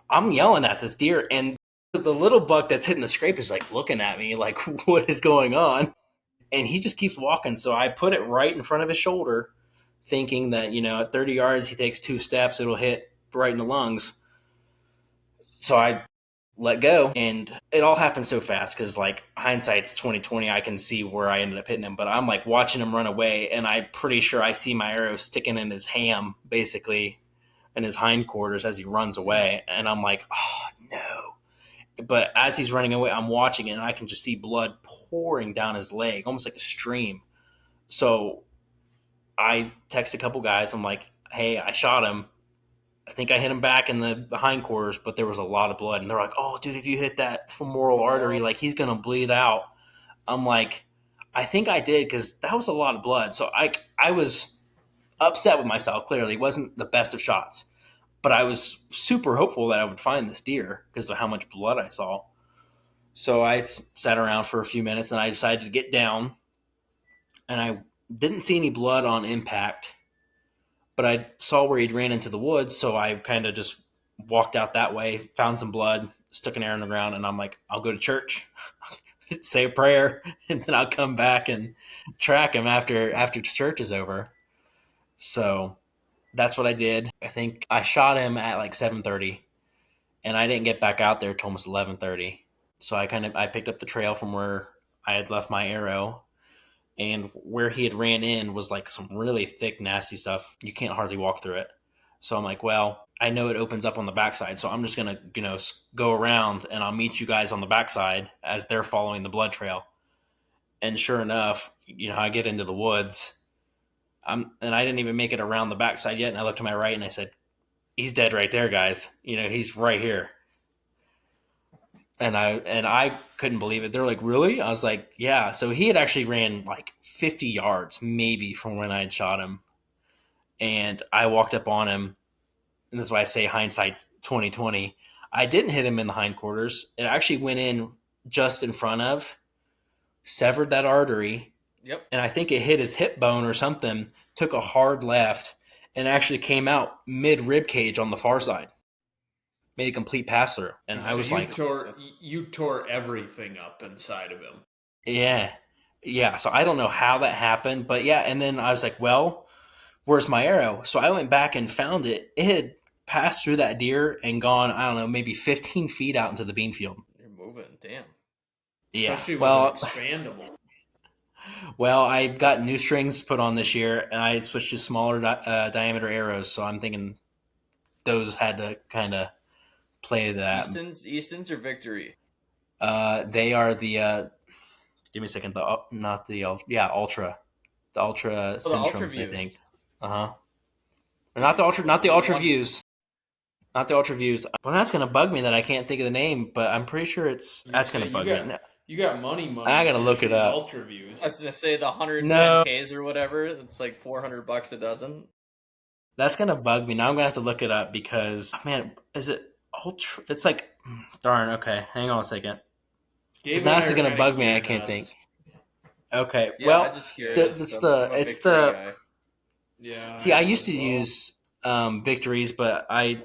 I'm yelling at this deer. And the little buck that's hitting the scrape is like looking at me like, what is going on? And he just keeps walking. So I put it right in front of his shoulder, thinking that, at 30 yards, he takes 2 steps, it'll hit right in the lungs. So I let go, and it all happened so fast because, like, hindsight's 2020. I can see where I ended up hitting him, but I'm like watching him run away, and I'm pretty sure I see my arrow sticking in his ham, basically, in his hindquarters as he runs away, and I'm like, oh no. But as he's running away, I'm watching it, and I can just see blood pouring down his leg, almost like a stream. So I text a couple guys. I'm like, hey, I shot him. I think I hit him back in the hindquarters, but there was a lot of blood. And they're like, oh, dude, if you hit that femoral artery, like, he's going to bleed out. I'm like, I think I did, because that was a lot of blood. So I was upset with myself, clearly. It wasn't the best of shots. But I was super hopeful that I would find this deer because of how much blood I saw. So I sat around for a few minutes, and I decided to get down. And I didn't see any blood on impact, but I saw where he'd ran into the woods, so I kind of just walked out that way, found some blood, stuck an arrow in the ground, and I'm like, I'll go to church, say a prayer, and then I'll come back and track him after church is over. So that's what I did. I think I shot him at like 7:30, and I didn't get back out there till almost 11:30. So I picked up the trail from where I had left my arrow, and where he had ran in was like some really thick, nasty stuff. You can't hardly walk through it. So I'm like, well, I know it opens up on the backside, so I'm just gonna, go around, and I'll meet you guys on the backside as they're following the blood trail. And sure enough, I get into the woods. And I didn't even make it around the backside yet. And I looked to my right, and I said, "He's dead right there, guys. He's right here." And I couldn't believe it. They're like, "Really?" I was like, "Yeah." So he had actually ran like 50 yards maybe from when I had shot him. And I walked up on him, and that's why I say hindsight's 2020. I didn't hit him in the hindquarters. It actually went in just in front of, severed that artery, Yep. and I think it hit his hip bone or something, took a hard left, and actually came out mid rib cage on the far side. Made a complete pass through. And I was like, you tore everything up inside of him. yeah. Yeah. So I don't know how that happened, but yeah. And then I was like, well, where's my arrow? So I went back and found it. It had passed through that deer and gone, I don't know, maybe 15 feet out into the bean field. You're moving, damn. Yeah. Especially with Well, an expandable. well, I got new strings put on this year, and I switched to smaller diameter arrows. So I'm thinking those had to kind of play that. Easton's or Victory? They are the. Give me a second. Not the Ultra, the Ultra Centrums, I think. Not the Ultra, not the Ultra Views, not the Ultra Views. Well, that's gonna bug me that I can't think of the name, but I'm pretty sure that's gonna bug me. You got money. I gotta look it up. Ultra Views. I was gonna say the 110Ks or whatever. It's like $400 a dozen. That's gonna bug me. Now I'm gonna have to look it up because, man, is it Ultra? It's like, darn. Okay, hang on a second. Because now this is gonna bug me. I can't think. Okay, Yeah, well, I'm just curious. it's the. Guy. Yeah. See, I used to use Victories, but I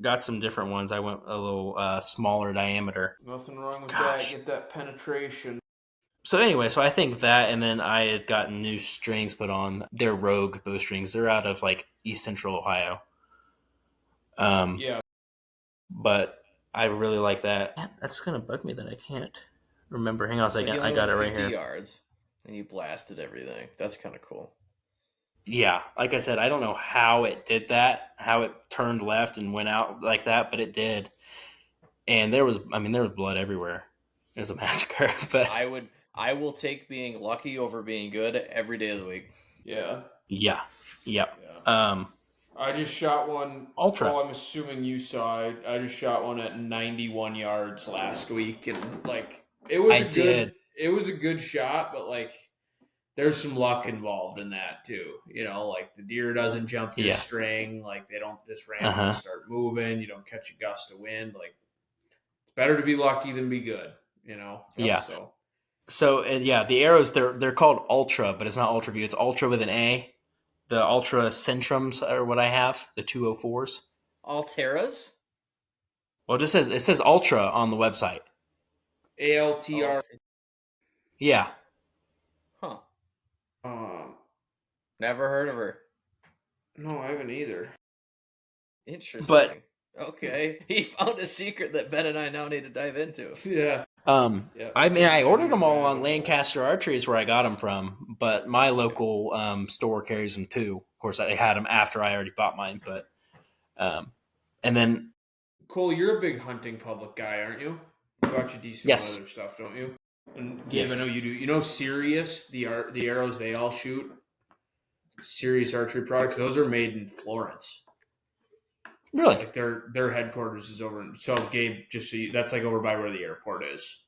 got some different ones. I went a little smaller diameter. Nothing wrong with that. Get that penetration. So anyway, so I think that, and then I had gotten new strings put on. They're Rogue bowstrings. They're out of like East Central Ohio. Yeah. But I really like that. Man, that's gonna bug me that I can't remember. Hang on a second. I got it right here. 50 yards, and you blasted everything. That's kind of cool. Yeah, like I said, I don't know how it did that, how it turned left and went out like that, but it did. And there was blood everywhere. It was a massacre. But I will take being lucky over being good every day of the week. Yeah. Yeah. Yep. Yeah. I just shot one. Ultra. I'm assuming you saw it. I just shot one at 91 yards last week, and like it was a good shot, but like there's some luck involved in that too. Like the deer doesn't jump your string, like they don't just randomly start moving. You don't catch a gust of wind. Like it's better to be lucky than be good. Yeah. So the arrows they're called Ultra, but it's not Ultra View. It's Ultra with an A. The Ultra Centrums are what I have. The 204s. Alteras. Well, it says Ultra on the website. ALTR. Yeah. Huh. Never heard of her. No, I haven't either. Interesting. But okay, he found a secret that Ben and I now need to dive into. Yeah. I mean, I ordered them all on Rabbit hole. Lancaster Archery is where I got them from, but my local store carries them too. Of course, I had them after I already bought mine, but and then Cole, you're a big hunting public guy, aren't you? You watch a decent Yes. amount of other stuff, don't you? And Gabe, Yes. I know you do. You know Sirius, the arrows they all shoot? Sirius archery products, those are made in Florence. Really? Like their headquarters is over in, so Gabe, just so you, that's like over by where the airport is.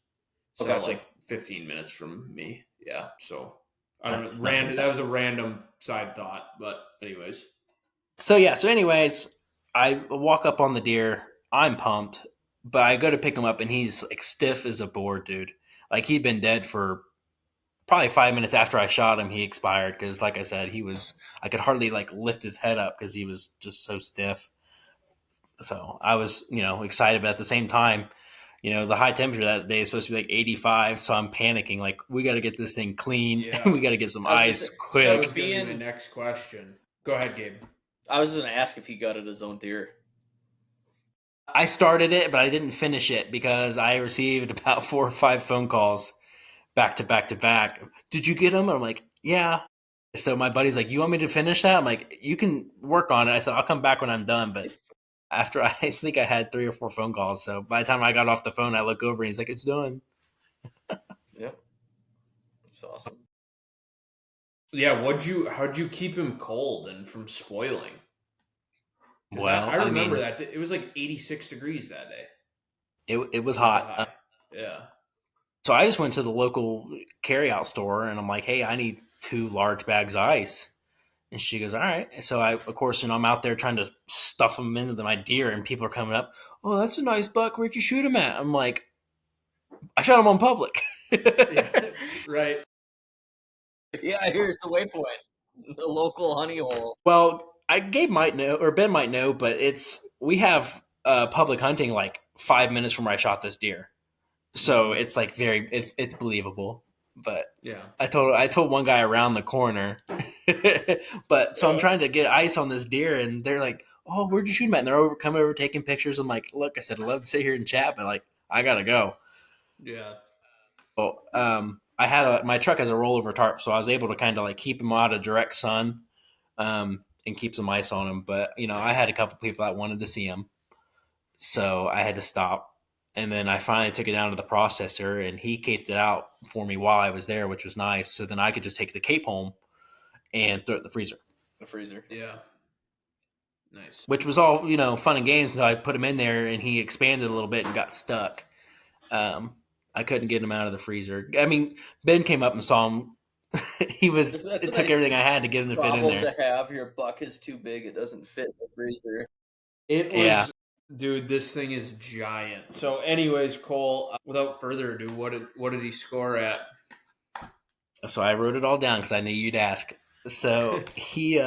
So Okay. like 15 minutes from me. Yeah. So I don't know. Not Random. bad. That was a random side thought, but anyways. So yeah. So anyways, I walk up on the deer. I'm pumped, but I go to pick him up, and he's like stiff as a board, dude. Like he'd been dead for probably 5 minutes after I shot him. He expired because, like I said, I could hardly like lift his head up because he was just so stiff. So I was, excited, but at the same time, the high temperature that day is supposed to be like 85. So I'm panicking, like we got to get this thing clean. Yeah. We got to get some I was ice gonna say- quick. That was going to be my next question. Go ahead, Gabe. I was just gonna ask if he gutted his own deer. I started it, but I didn't finish it because I received about 4 or 5 phone calls back to back to back. Did you get them? And I'm like, yeah. So my buddy's like, you want me to finish that? I'm like, you can work on it. I said, I'll come back when I'm done. But after I think I had 3 or 4 phone calls. So by the time I got off the phone, I look over and he's like, it's done. Yep. It's awesome. Yeah, how'd you keep him cold and from spoiling? Well, I remember that. It was like 86 degrees that day. It was hot. Yeah. So I just went to the local carryout store and I'm like, hey, I need 2 large bags of ice. And she goes, all right. So of course, I'm out there trying to stuff them into my deer and people are coming up. Oh, that's a nice buck. Where'd you shoot him at? I'm like, I shot him on public. Yeah, right. Yeah, here's the waypoint. The local honey hole. Well, Gabe might know, or Ben might know, but we have public hunting like 5 minutes from where I shot this deer. So it's like it's believable. But yeah, I told one guy around the corner, but so I'm trying to get ice on this deer, and they're like, "Oh, where'd you shoot him at?" And they're coming over taking pictures. I'm like, "Look, I said I'd love to sit here and chat, but like I gotta go." yeah. Well, I had my truck has a rollover tarp, so I was able to kind of like keep him out of direct sun, and keep some ice on him. But I had a couple people that wanted to see him, so I had to stop. And then I finally took it down to the processor, and he caped it out for me while I was there, which was nice. So then I could just take the cape home and throw it in the freezer. The freezer. Yeah. Nice. Which was all, fun and games until I put him in there and he expanded a little bit and got stuck. I couldn't get him out of the freezer. I mean, Ben came up and saw him. It took everything I had to get him to fit in there. To have your buck is too big; it doesn't fit in the freezer. It was, dude. This thing is giant. So, anyways, Cole. Without further ado, what did he score at? So I wrote it all down because I knew you'd ask. So he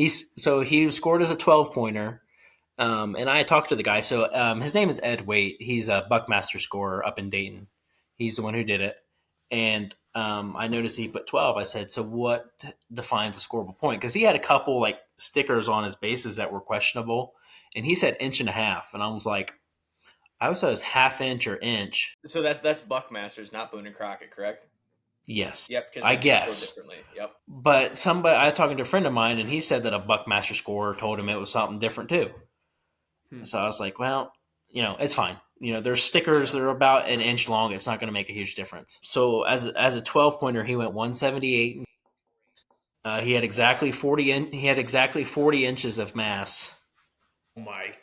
scored as a 12-pointer. And I talked to the guy. So his name is Ed Waite. He's a Buckmaster scorer up in Dayton. He's the one who did it. And I noticed he put 12. I said, so what defines a scoreable point? Because he had a couple like stickers on his bases that were questionable. And he said 1.5 inches. And I was like, I always thought it was 1/2 inch or inch. So that's Buckmasters, not Boone and Crockett, correct? Yes. Yep. I guess. Differently. Yep. But I was talking to a friend of mine, and he said that a Buckmaster scorer told him it was something different too. So I was like, well, it's fine. There's stickers that are about 1 inch long. It's not going to make a huge difference. So as a 12-pointer, he went 178. He had exactly 40 inches of mass. Oh my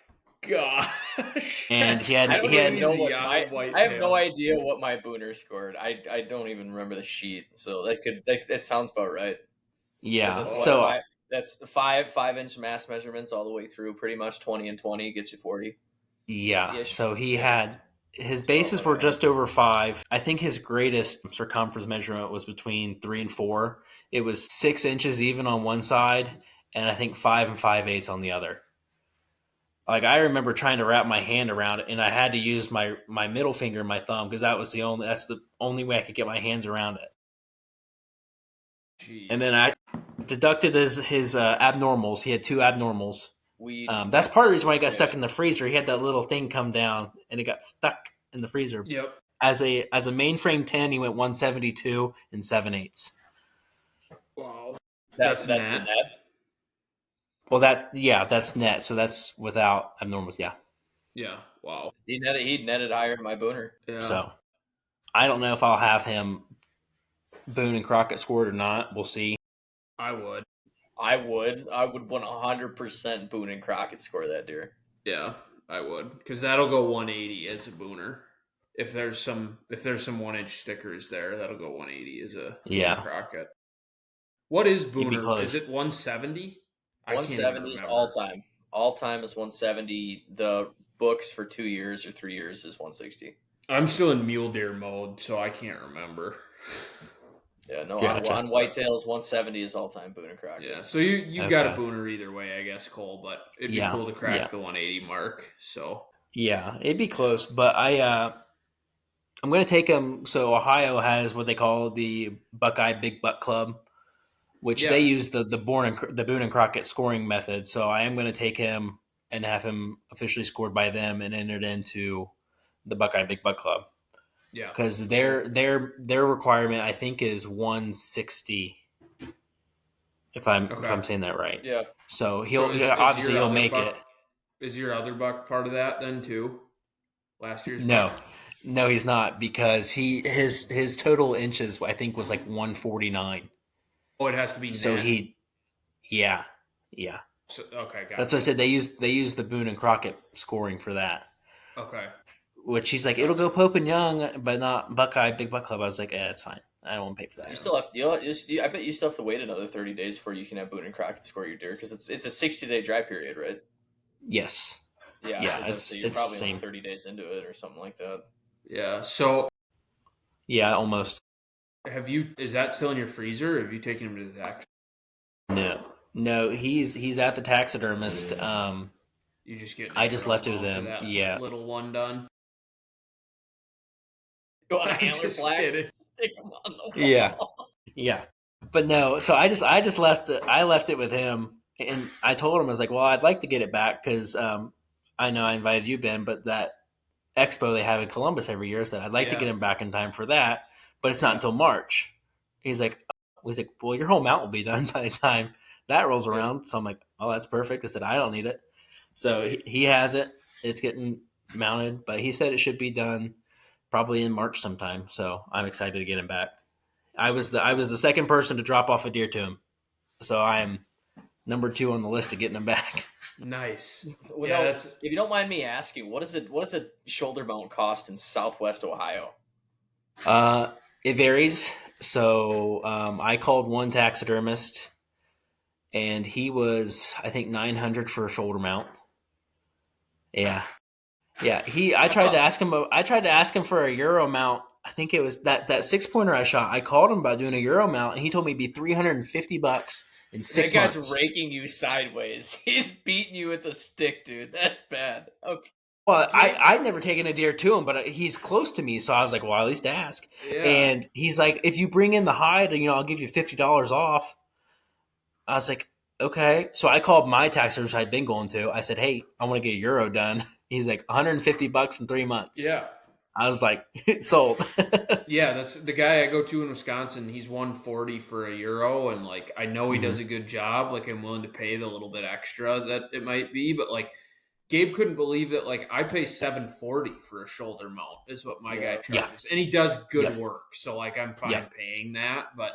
gosh! And he had I have no idea what my Booner scored. I don't even remember the sheet. So that sounds about right. Yeah. That's 5-inch mass measurements all the way through. Pretty much 20 and 20 gets you 40. Yeah. So he had his bases were just over 5. I think his greatest circumference measurement was between 3 and 4. It was 6 inches even on one side, and I think 5 5/8 on the other. Like I remember trying to wrap my hand around it, and I had to use my middle finger and my thumb because that's the only way I could get my hands around it. Jeez. And then I deducted his abnormals. He had 2 abnormals That's part of the reason why he got stuck in the freezer. He had that little thing come down, and it got stuck in the freezer. Yep. As a mainframe 10, he went 172 and 7/8. Wow. That's net. the net. Well, that's net. So that's without abnormals. Yeah. Yeah. Wow. He netted higher than my Booner. Yeah. So I don't know if I'll have him Boone and Crockett scored or not. We'll see. I would 100% Boone and Crockett score that deer. Yeah, I would, because that'll go 180 as a Booner. If there's some 1-inch stickers there, that'll go 180 as a Boone and Crockett. What is Booner? Is it 170? 170 is all time. All time is 170. The books for 2 years or 3 years is 160. I'm still in mule deer mode, so I can't remember. Yeah, no, gotcha. on whitetails, 170 is all time Boone and Crockett. Yeah, so you got a Booner either way, I guess, Cole, but it'd be cool to crack the 180 mark. So yeah, it'd be close, but I'm going to take him. So Ohio has what they call the Buckeye Big Buck Club, which they use the Boone and Crockett scoring method. So I am going to take him and have him officially scored by them and entered into the Buckeye Big Buck Club. Yeah, because their requirement I think is 160. If I'm saying that right. Yeah. So he'll make buck, it. Is your other buck part of that then too? Last year's buck? No, he's not, because his total inches I think was like 149. Oh, it has to be. So net. Yeah. So, okay, gotcha. That's what I said. They use the Boone and Crockett scoring for that. Okay. Which he's like, it'll go Pope and Young, but not Buckeye Big Buck Club. I was like, it's fine. I don't want to pay for that. You still have, I bet you still have to wait another 30 days before you can have Boone and Crockett score your deer, because it's a 60-day dry period, right? Yes. Yeah. So you're probably only 30 days into it or something like that. Yeah. So. Yeah, almost. Is that still in your freezer? Or have you taken him to the taxidermist? No. He's at the taxidermist. You just get. I just left it with him. Yeah. Little one done. Go on a antler flag. Stick him on the wall. Yeah. But no, so I just left it. I left it with him, and I told him, I was like, well, I'd like to get it back because I know I invited you, Ben, but that expo they have in Columbus every year, so I'd like to get him back in time for that, but it's not until March. He's like, well, your whole mount will be done by the time that rolls around. So I'm like, oh, that's perfect. I said, I don't need it. So he has it. It's getting mounted, but he said it should be done probably in March sometime. So I'm excited to get him back. I was the second person to drop off a deer to him, so I am number 2 on the list of getting him back. Nice. Well, if you don't mind me asking, what does a shoulder mount cost in Southwest Ohio? It varies. So I called one taxidermist, and he was, I think, $900 for a shoulder mount. Yeah. I tried to ask him for a Euro mount. I think it was that 6-pointer I shot. I called him about doing a Euro mount, and he told me it'd be $350 in 6 months. That guy's raking you sideways. He's beating you with a stick, dude. That's bad. Okay. Well, I'd never taken a deer to him, but he's close to me, so I was like, well, at least ask. Yeah. And he's like, if you bring in the hide, I'll give you $50 off. I was like, okay. So I called my taxidermist I'd been going to. I said, hey, I want to get a Euro done. He's like, $150 in 3 months. Yeah. I was like, sold. Yeah, that's the guy I go to in Wisconsin. He's $140 for a Euro, and I know he does a good job. I'm willing to pay the little bit extra that it might be, but Gabe couldn't believe that I pay $740 for a shoulder mount is what my guy charges, and he does good work. So I'm fine paying that, but.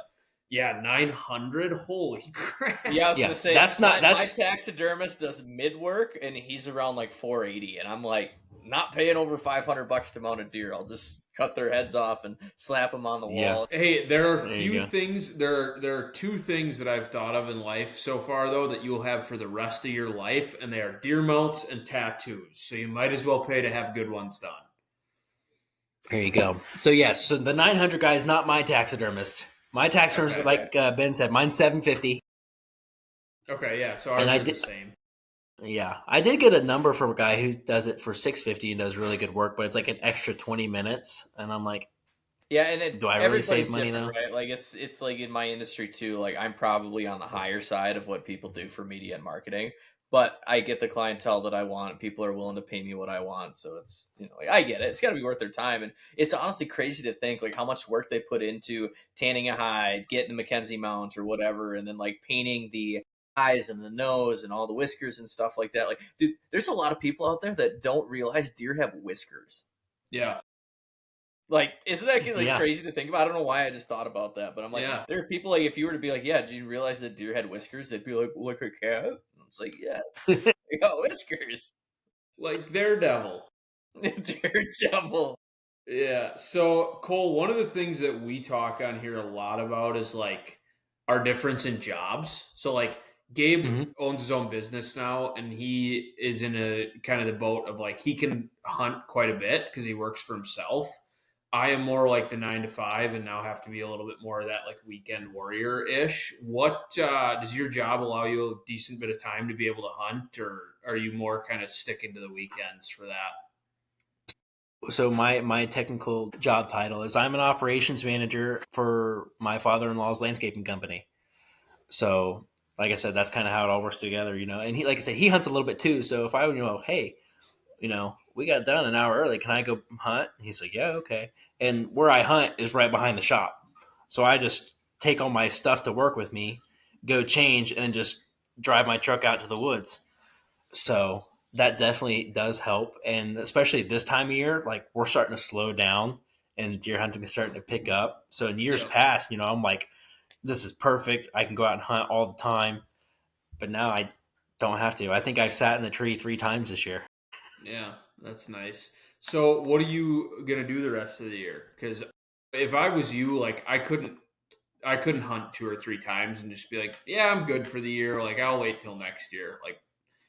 Yeah, $900. Holy crap! Yeah, I was gonna say my taxidermist does mid work, and he's around $480, and I'm not paying over $500 to mount a deer. I'll just cut their heads off and slap them on the wall. Hey, there are few things. There are 2 things that I've thought of in life so far, though, that you will have for the rest of your life, and they are deer mounts and tattoos. So you might as well pay to have good ones done. There you go. So yes, so the $900 guy is not my taxidermist. My taxidermist, Ben said, mine's $750. Okay, yeah. So ours are the same. Yeah, I did get a number from a guy who does it for $650 and does really good work, but it's an extra 20 minutes, and I'm like, yeah, and do I really save money now? Right? It's in my industry too. I'm probably on the higher side of what people do for media and marketing, but I get the clientele that I want. People are willing to pay me what I want. So it's, like, I get it. It's got to be worth their time. And it's honestly crazy to think like how much work they put into tanning a hide, getting the Mackenzie mount or whatever, and then like painting the eyes and the nose and all the whiskers and stuff like that. Like, dude, there's a lot of people out there that don't realize deer have whiskers. Yeah. Like, isn't that Yeah. crazy to think about? I don't know why I just thought about that, but I'm like, Yeah. there are people like, if you were to be like, yeah, did you realize that deer had whiskers? They'd be like a cat. And it's like, yes, they got whiskers. Like Daredevil. Daredevil. Yeah. So, Cole, one of the things that we talk on here a lot about is like our difference in jobs. So, like, Gabe owns his own business now, and he is in a kind of the boat of like he can hunt quite a bit because he works for himself. I am more like the 9 to 5 and now have to be a little bit more of that like weekend warrior ish. What does your job allow you a decent bit of time to be able to hunt, or are you more kind of sticking to the weekends for that? So my technical job title is I'm an operations manager for my father-in-law's landscaping company. So like I said, that's kind of how it all works together, And he, like I said, he hunts a little bit too. So if I would, hey, we got done an hour early, can I go hunt? He's like, yeah, okay. And where I hunt is right behind the shop. So I just take all my stuff to work with me, go change, and just drive my truck out to the woods. So that definitely does help. And especially this time of year, like we're starting to slow down and deer hunting is starting to pick up. So in years past, I'm like, this is perfect. I can go out and hunt all the time. But now I don't have to. I think I've sat in the tree 3 times this year. Yeah, that's nice. So, what are you gonna do the rest of the year? Because if I was you, like I couldn't hunt 2 or 3 times and just be like, yeah, I'm good for the year. Like I'll wait till next year. Like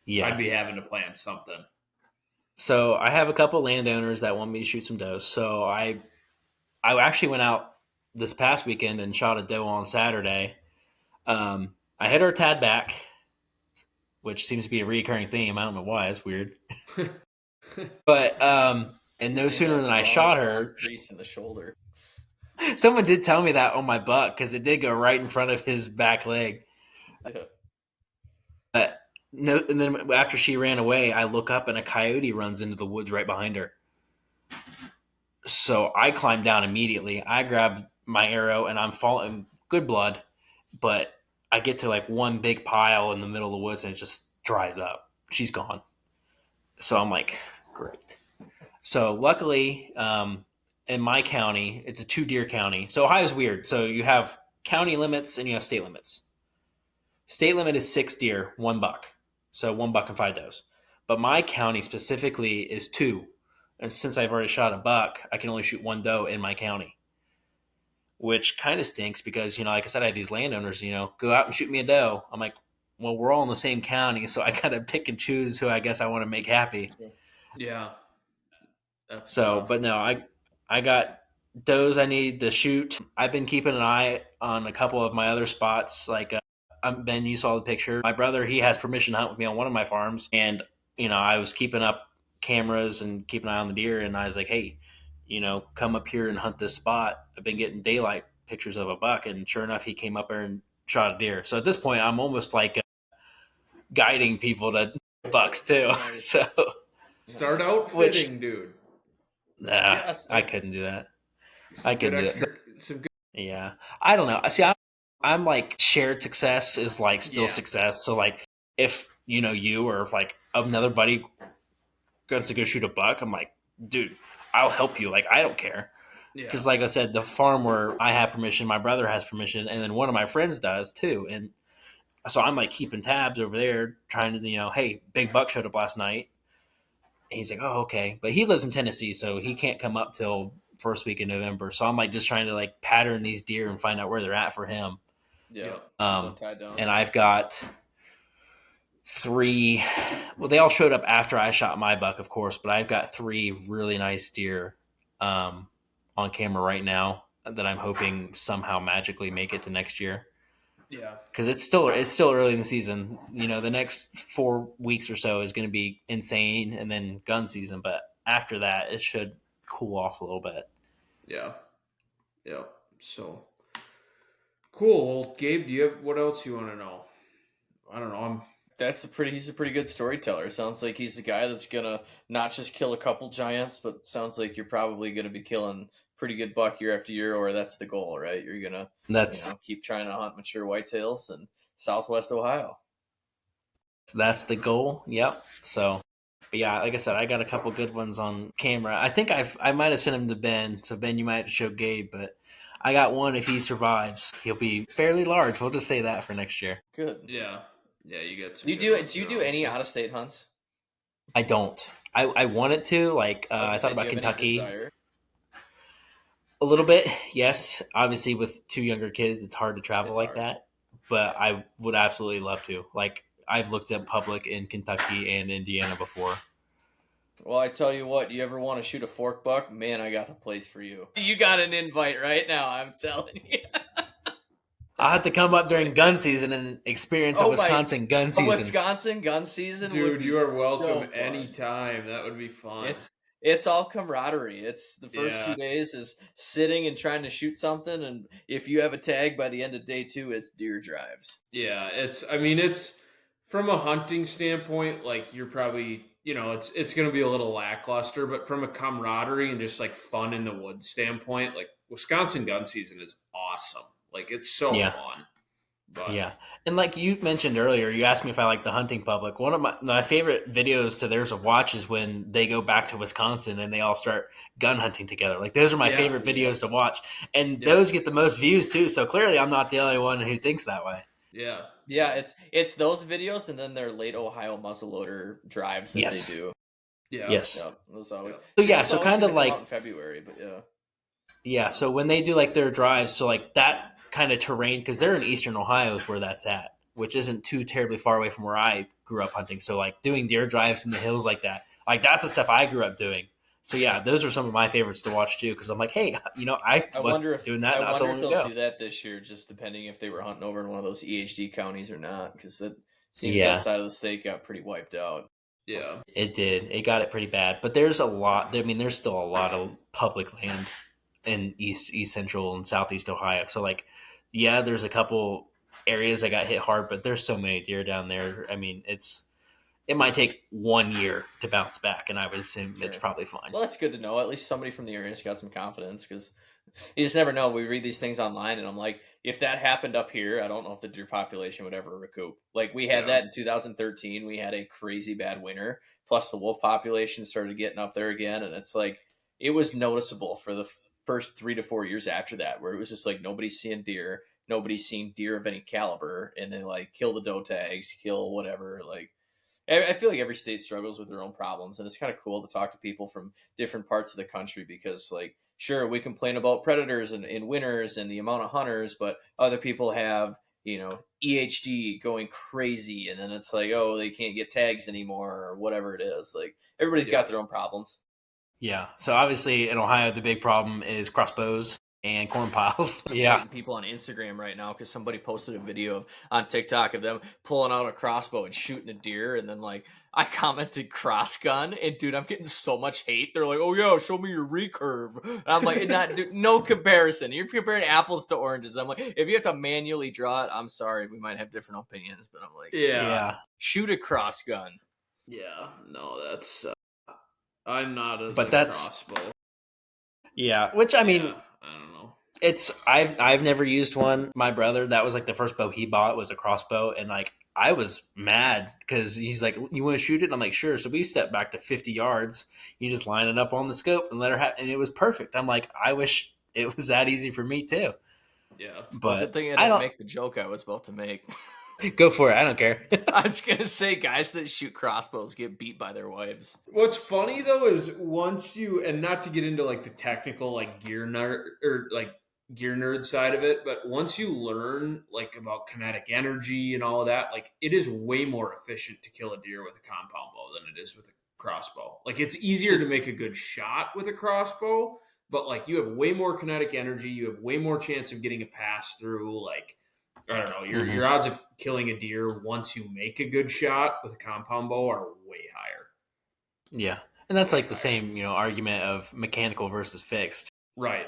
Yeah. I'd be having to plan something. So I have a couple landowners that want me to shoot some does. So I actually went out this past weekend and shot a doe on Saturday. I hit her a tad back, which seems to be a recurring theme. I don't know why. It's weird. But and no sooner than I shot her, crease in the shoulder. Someone did tell me that on my buck because it did go right in front of his back leg. Yeah. But no, and then after she ran away, I look up and a coyote runs into the woods right behind her. So I climbed down immediately. I grabbed my arrow and I'm falling good blood, but I get to like one big pile in the middle of the woods and it just dries up. She's gone. So I'm like, great. So luckily, in my county, it's a 2 deer county. So Ohio's weird. So you have county limits and you have state limits. State limit is 6 deer, 1 buck. So 1 buck and 5 does. But my county specifically is 2. And since I've already shot a buck, I can only shoot 1 doe in my county. Which kind of stinks because, like I said, I have these landowners, go out and shoot me a doe. I'm like, well, we're all in the same county, so I gotta pick and choose who I guess I want to make happy. Yeah. That's So, tough. but no, I got does I need to shoot. I've been keeping an eye on a couple of my other spots. Like Ben, you saw the picture. My brother, he has permission to hunt with me on one of my farms, and I was keeping up cameras and keeping an eye on the deer. And I was like, hey, come up here and hunt this spot. I've been getting daylight pictures of a buck, and sure enough, he came up there and shot a deer. So at this point, I'm almost like guiding people to bucks too. So start outfitting, dude. Nah, I couldn't do that. I couldn't do it. Yeah, I don't know. See, I'm like shared success is like still success. So like if you or if like another buddy goes to go shoot a buck, I'm like, dude, I'll help you. Like I don't care. Because like I said, the farm where I have permission, my brother has permission, and then one of my friends does too. And so I'm like keeping tabs over there, trying to hey, big buck showed up last night. And he's like, oh, okay. But he lives in Tennessee, so he can't come up till first week in November. So I'm like just trying to like pattern these deer and find out where they're at for him. Yeah. And I've got 3. Well, they all showed up after I shot my buck, of course, but I've got 3 really nice deer on camera right now that I'm hoping somehow magically make it to next year. Yeah, because it's still early in the season. The next 4 weeks or so is going to be insane, and then gun season. But after that, it should cool off a little bit. Yeah. So cool. Well, Gabe, do you have what else you want to know? I don't know. He's a pretty good storyteller. Sounds like he's the guy that's gonna not just kill a couple giants, but sounds like you're probably gonna be killing pretty good buck year after year, or that's the goal, right? You're gonna, That's keep trying to hunt mature whitetails in Southwest Ohio. that's the goal. Yep. So, but yeah, like I said, I got a couple good ones on camera. I think I might have sent them to Ben. So Ben, you might have to show Gabe, but I got one. If he survives, he'll be fairly large. We'll just say that for next year. Good. Yeah, you get some. Do you good do ones do you going do on any for- out of state hunts? I don't. I wanted to. Like I was I gonna thought say, do about you have any Kentucky desire? a little bit. Yes, obviously with two younger kids, it's hard to travel It's like hard. that. But Yeah. I would absolutely love to. Like I've looked at public in Kentucky and Indiana before. Well, I tell you what, you ever want to shoot a fork buck? Man, I got the place for you. You got an invite right now, I'm telling you. I'll have to come up during gun season and experience a Oh my- Wisconsin gun A season. Wisconsin gun season would Dude, be you are welcome so fun. anytime. That would be fun. It's all camaraderie. It's the first Yeah. 2 days is sitting and trying to shoot something, and if you have a tag by the end of day 2, it's deer drives. Yeah, it's from a hunting standpoint, like you're probably, it's going to be a little lackluster, but from a camaraderie and just like fun in the woods standpoint, like Wisconsin gun season is awesome. Like it's so Yeah. fun. But Yeah, and like you mentioned earlier, you asked me if I like the hunting public. One of my favorite videos to theirs of watch is when they go back to Wisconsin and they all start gun hunting together. Like those are my Yeah. favorite videos to watch, and Yeah. those get the most views too. So clearly, I'm not the only one who thinks that way. Yeah. Yeah, it's those videos and then their late Ohio muzzleloader drives that Yes. they do. Yeah. Yes. Yeah, those always. So yeah, those so always kind seem of to come like out in February, but yeah. Yeah, so when they do like their drives, so like that kind of terrain, because they're in eastern Ohio is where that's at, which isn't too terribly far away from where I grew up hunting. So like doing deer drives in the hills like that's the stuff I grew up doing. So yeah, those are some of my favorites to watch too, because I'm like, hey, I was doing that not so long they'll ago. do that this year, just depending if they were hunting over in one of those EHD counties or not, because that seems Yeah. that side of the state got pretty wiped out. Yeah. It did. It got it pretty bad. But there's a lot. I mean, there's still a lot of public land in east central and southeast Ohio. So like, yeah, there's a couple areas that got hit hard, but there's so many deer down there. I mean, it might take 1 year to bounce back, and I would assume it's Sure. probably fine. Well, that's good to know. At least somebody from the area's got some confidence, because you just never know. We read these things online, and I'm like, if that happened up here, I don't know if the deer population would ever recoup. Like we had Yeah. that in 2013. We had a crazy bad winter. Plus, the wolf population started getting up there again, and it's like it was noticeable for the first 3 to 4 years after that, where it was just like nobody's seeing deer, nobody's seeing deer of any caliber, and then like kill the doe tags, kill whatever, like. I feel like every state struggles with their own problems, and it's kind of cool to talk to people from different parts of the country because, like, sure, we complain about predators and winters and the amount of hunters, but other people have, EHD going crazy, and then it's like, oh, they can't get tags anymore or whatever it is. Like, everybody's got their own problems. Yeah. So obviously in Ohio, the big problem is crossbows and corn piles. Yeah. Fighting people on Instagram right now because somebody posted a video on TikTok of them pulling out a crossbow and shooting a deer, and then like I commented cross gun, and dude, I'm getting so much hate. They're like, "Oh yeah, show me your recurve," and I'm like, no comparison. You're comparing apples to oranges. I'm like, if you have to manually draw it, I'm sorry, we might have different opinions, but I'm like, Yeah. shoot a cross gun. Yeah. No, that's. I'm not a But that's- crossbow. Yeah. Which I mean, Yeah, I don't know. I've never used one. My brother, that was like the first bow he bought was a crossbow, and like I was mad because he's like, "You want to shoot it?" And I'm like, "Sure." So we stepped back to 50 yards. You just line it up on the scope and let her have, and it was perfect. I'm like, I wish it was that easy for me too. Yeah. Well, But good thing I I didn't don't make the joke I was about to make. go for it. I don't care. I was gonna say, guys that shoot crossbows get beat by their wives. What's funny though is once you, and not to get into like the technical like gear nerd or like gear nerd side of it, but once you learn like about kinetic energy and all of that, like it is way more efficient to kill a deer with a compound bow than it is with a crossbow. Like it's easier to make a good shot with a crossbow, but like you have way more kinetic energy, you have way more chance of getting a pass through. Like I don't know, your odds of killing a deer once you make a good shot with a compound bow are way higher. Yeah. And that's like the same, argument of mechanical versus fixed. Right.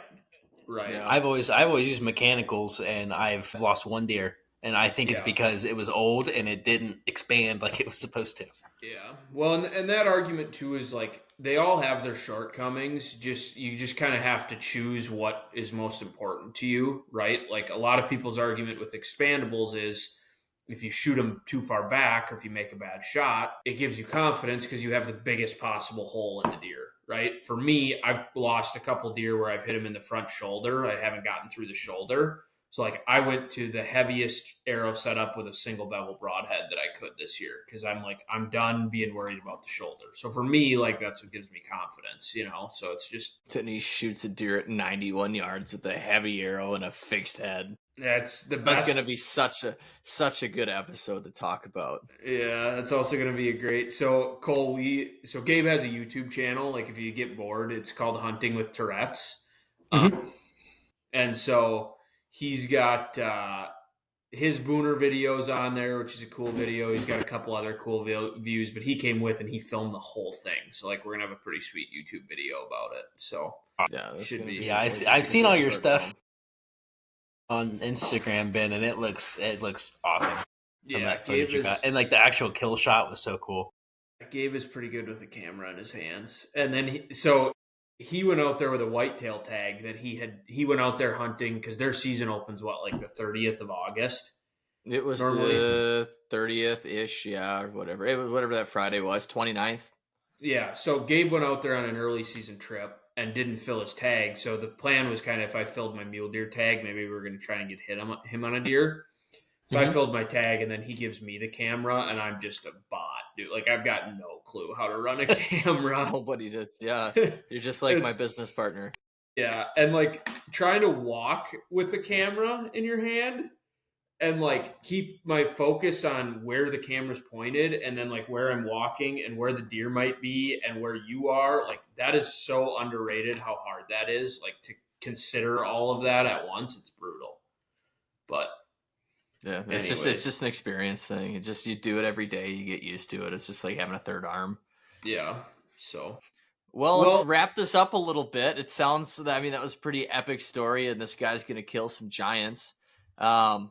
Yeah. I've always used mechanicals, and I've lost one deer, And I think it's because it was old and it didn't expand like it was supposed to. Yeah. Well, and that argument too is like they all have their shortcomings. You just kind of have to choose what is most important to you, right? Like a lot of people's argument with expandables is if you shoot them too far back or if you make a bad shot, it gives you confidence because you have the biggest possible hole in the deer, right? For me, I've lost a couple deer where I've hit them in the front shoulder. I haven't gotten through the shoulder. So like I went to the heaviest arrow setup with a single bevel broadhead that I could this year because I'm done being worried about the shoulder. So for me, like that's what gives me confidence, So it's just and he shoots a deer at 91 yards with a heavy arrow and a fixed head. That's the best. That's going to be such a good episode to talk about. Yeah, that's also going to be a great. So Cole, so Gabe has a YouTube channel. Like if you get bored, it's called Hunting with Tourette's, and so he's got his Booner videos on there, which is a cool video. He's got a couple other cool views, but he came with and he filmed the whole thing. So like we're gonna have a pretty sweet YouTube video about it. So yeah, should be. Yeah, I've seen all your stuff on Instagram, Ben, and it looks awesome. Some of that footage you got, and like the actual kill shot was so cool. Gabe is pretty good with the camera in his hands, and then he went out there with a whitetail tag that he went out there hunting because their season opens like the 30th of August. It was normally the 30th ish, yeah, or whatever. It was whatever that Friday was, 29th. Yeah, so Gabe went out there on an early season trip and didn't fill his tag. So the plan was kind of if I filled my mule deer tag, maybe we were going to try and get him on a deer. So I filled my tag, and then he gives me the camera, and I'm just a bot, dude. Like I've got no clue how to run a camera. Nobody does. Yeah, you're just like my business partner. Yeah, and like trying to walk with the camera in your hand, and like keep my focus on where the camera's pointed, and then like where I'm walking, and where the deer might be, and where you are. Like that is so underrated. How hard that is. Like to consider all of that at once, it's brutal. But. Yeah, it's just an experience thing. It's just you do it every day, you get used to it. It's just like having a third arm. Yeah. So, well, let's wrap this up a little bit. It sounds that was a pretty epic story, and this guy's gonna kill some giants. I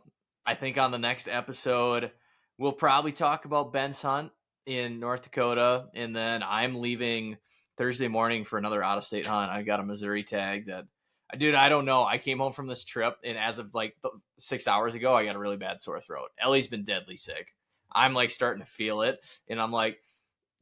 think on the next episode we'll probably talk about Ben's hunt in North Dakota, and then I'm leaving Thursday morning for another out of state hunt. I got a Missouri tag that. Dude, I don't know. I came home from this trip, and as of like 6 hours ago, I got a really bad sore throat. Ellie's been deadly sick. I'm like starting to feel it, and I'm like,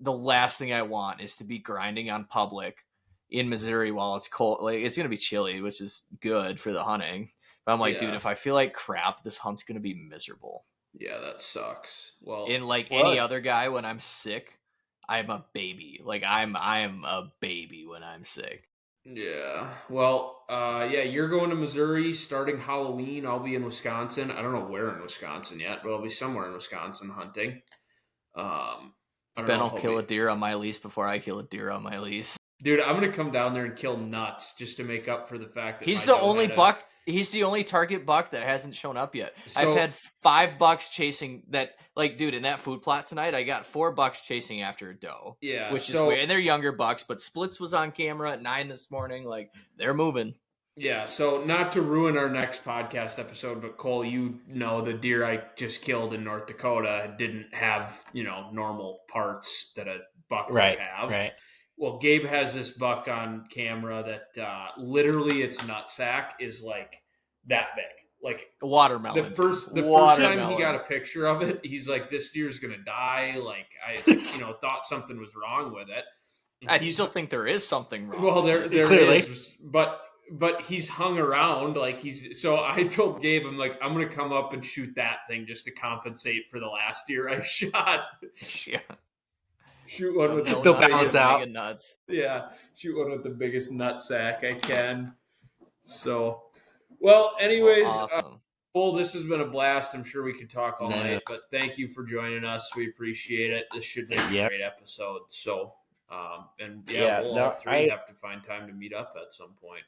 the last thing I want is to be grinding on public in Missouri while it's cold. Like it's gonna be chilly, which is good for the hunting. But I'm like, dude, if I feel like crap, this hunt's gonna be miserable. Yeah, that sucks. Well, and like any other guy, when I'm sick, I'm a baby. Like I'm a baby when I'm sick. Yeah. Well, you're going to Missouri starting Halloween. I'll be in Wisconsin. I don't know where in Wisconsin yet, but I'll be somewhere in Wisconsin hunting. Ben will kill a deer on my lease before I kill a deer on my lease. Dude, I'm going to come down there and kill nuts just to make up for the fact that he's the only buck. He's the only target buck that hasn't shown up yet. I've had 5 bucks chasing that. Like, dude, in that food plot tonight, I got 4 bucks chasing after a doe. Yeah, which is weird. And they're younger bucks, but Splits was on camera at 9 this morning. Like, they're moving. Yeah, so not to ruin our next podcast episode, but Cole, the deer I just killed in North Dakota didn't have, normal parts that a buck would have. Right. Well, Gabe has this buck on camera that literally its nutsack is like that big. Like a watermelon. The first time he got a picture of it, he's like, this deer's going to die. Like I, thought something was wrong with it. I still think there is something wrong. Well, there is, but he's hung around so I told Gabe, I'm like, I'm going to come up and shoot that thing just to compensate for the last deer I shot. Yeah. Shoot one with the balance out. Nuts. Yeah. Shoot one with the biggest nut sack I can. So, well, anyways, awesome. Cole, this has been a blast. I'm sure we could talk all night, but thank you for joining us. We appreciate it. This should be a great episode. So, we'll all three have to find time to meet up at some point.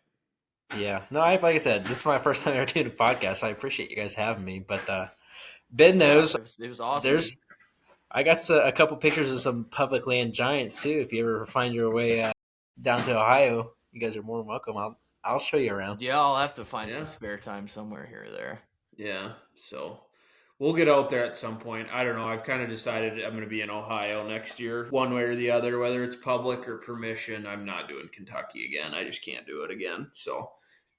Yeah. No, like I said, this is my first time ever doing a podcast, so I appreciate you guys having me. But Ben knows it was awesome. I got a couple pictures of some public land giants too. If you ever find your way down to Ohio, you guys are more than welcome. I'll show you around. Yeah, I'll have to find some spare time somewhere here or there. Yeah. So, we'll get out there at some point. I don't know. I've kind of decided I'm going to be in Ohio next year, one way or the other, whether it's public or permission. I'm not doing Kentucky again. I just can't do it again. So,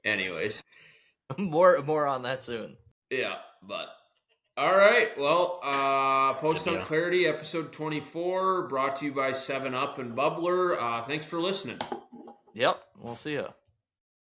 anyways, more on that soon. Yeah, but all right. Well, Post Good Hunt deal. Clarity, episode 24, brought to you by 7-Up and Bubbler. Thanks for listening. Yep, we'll see you.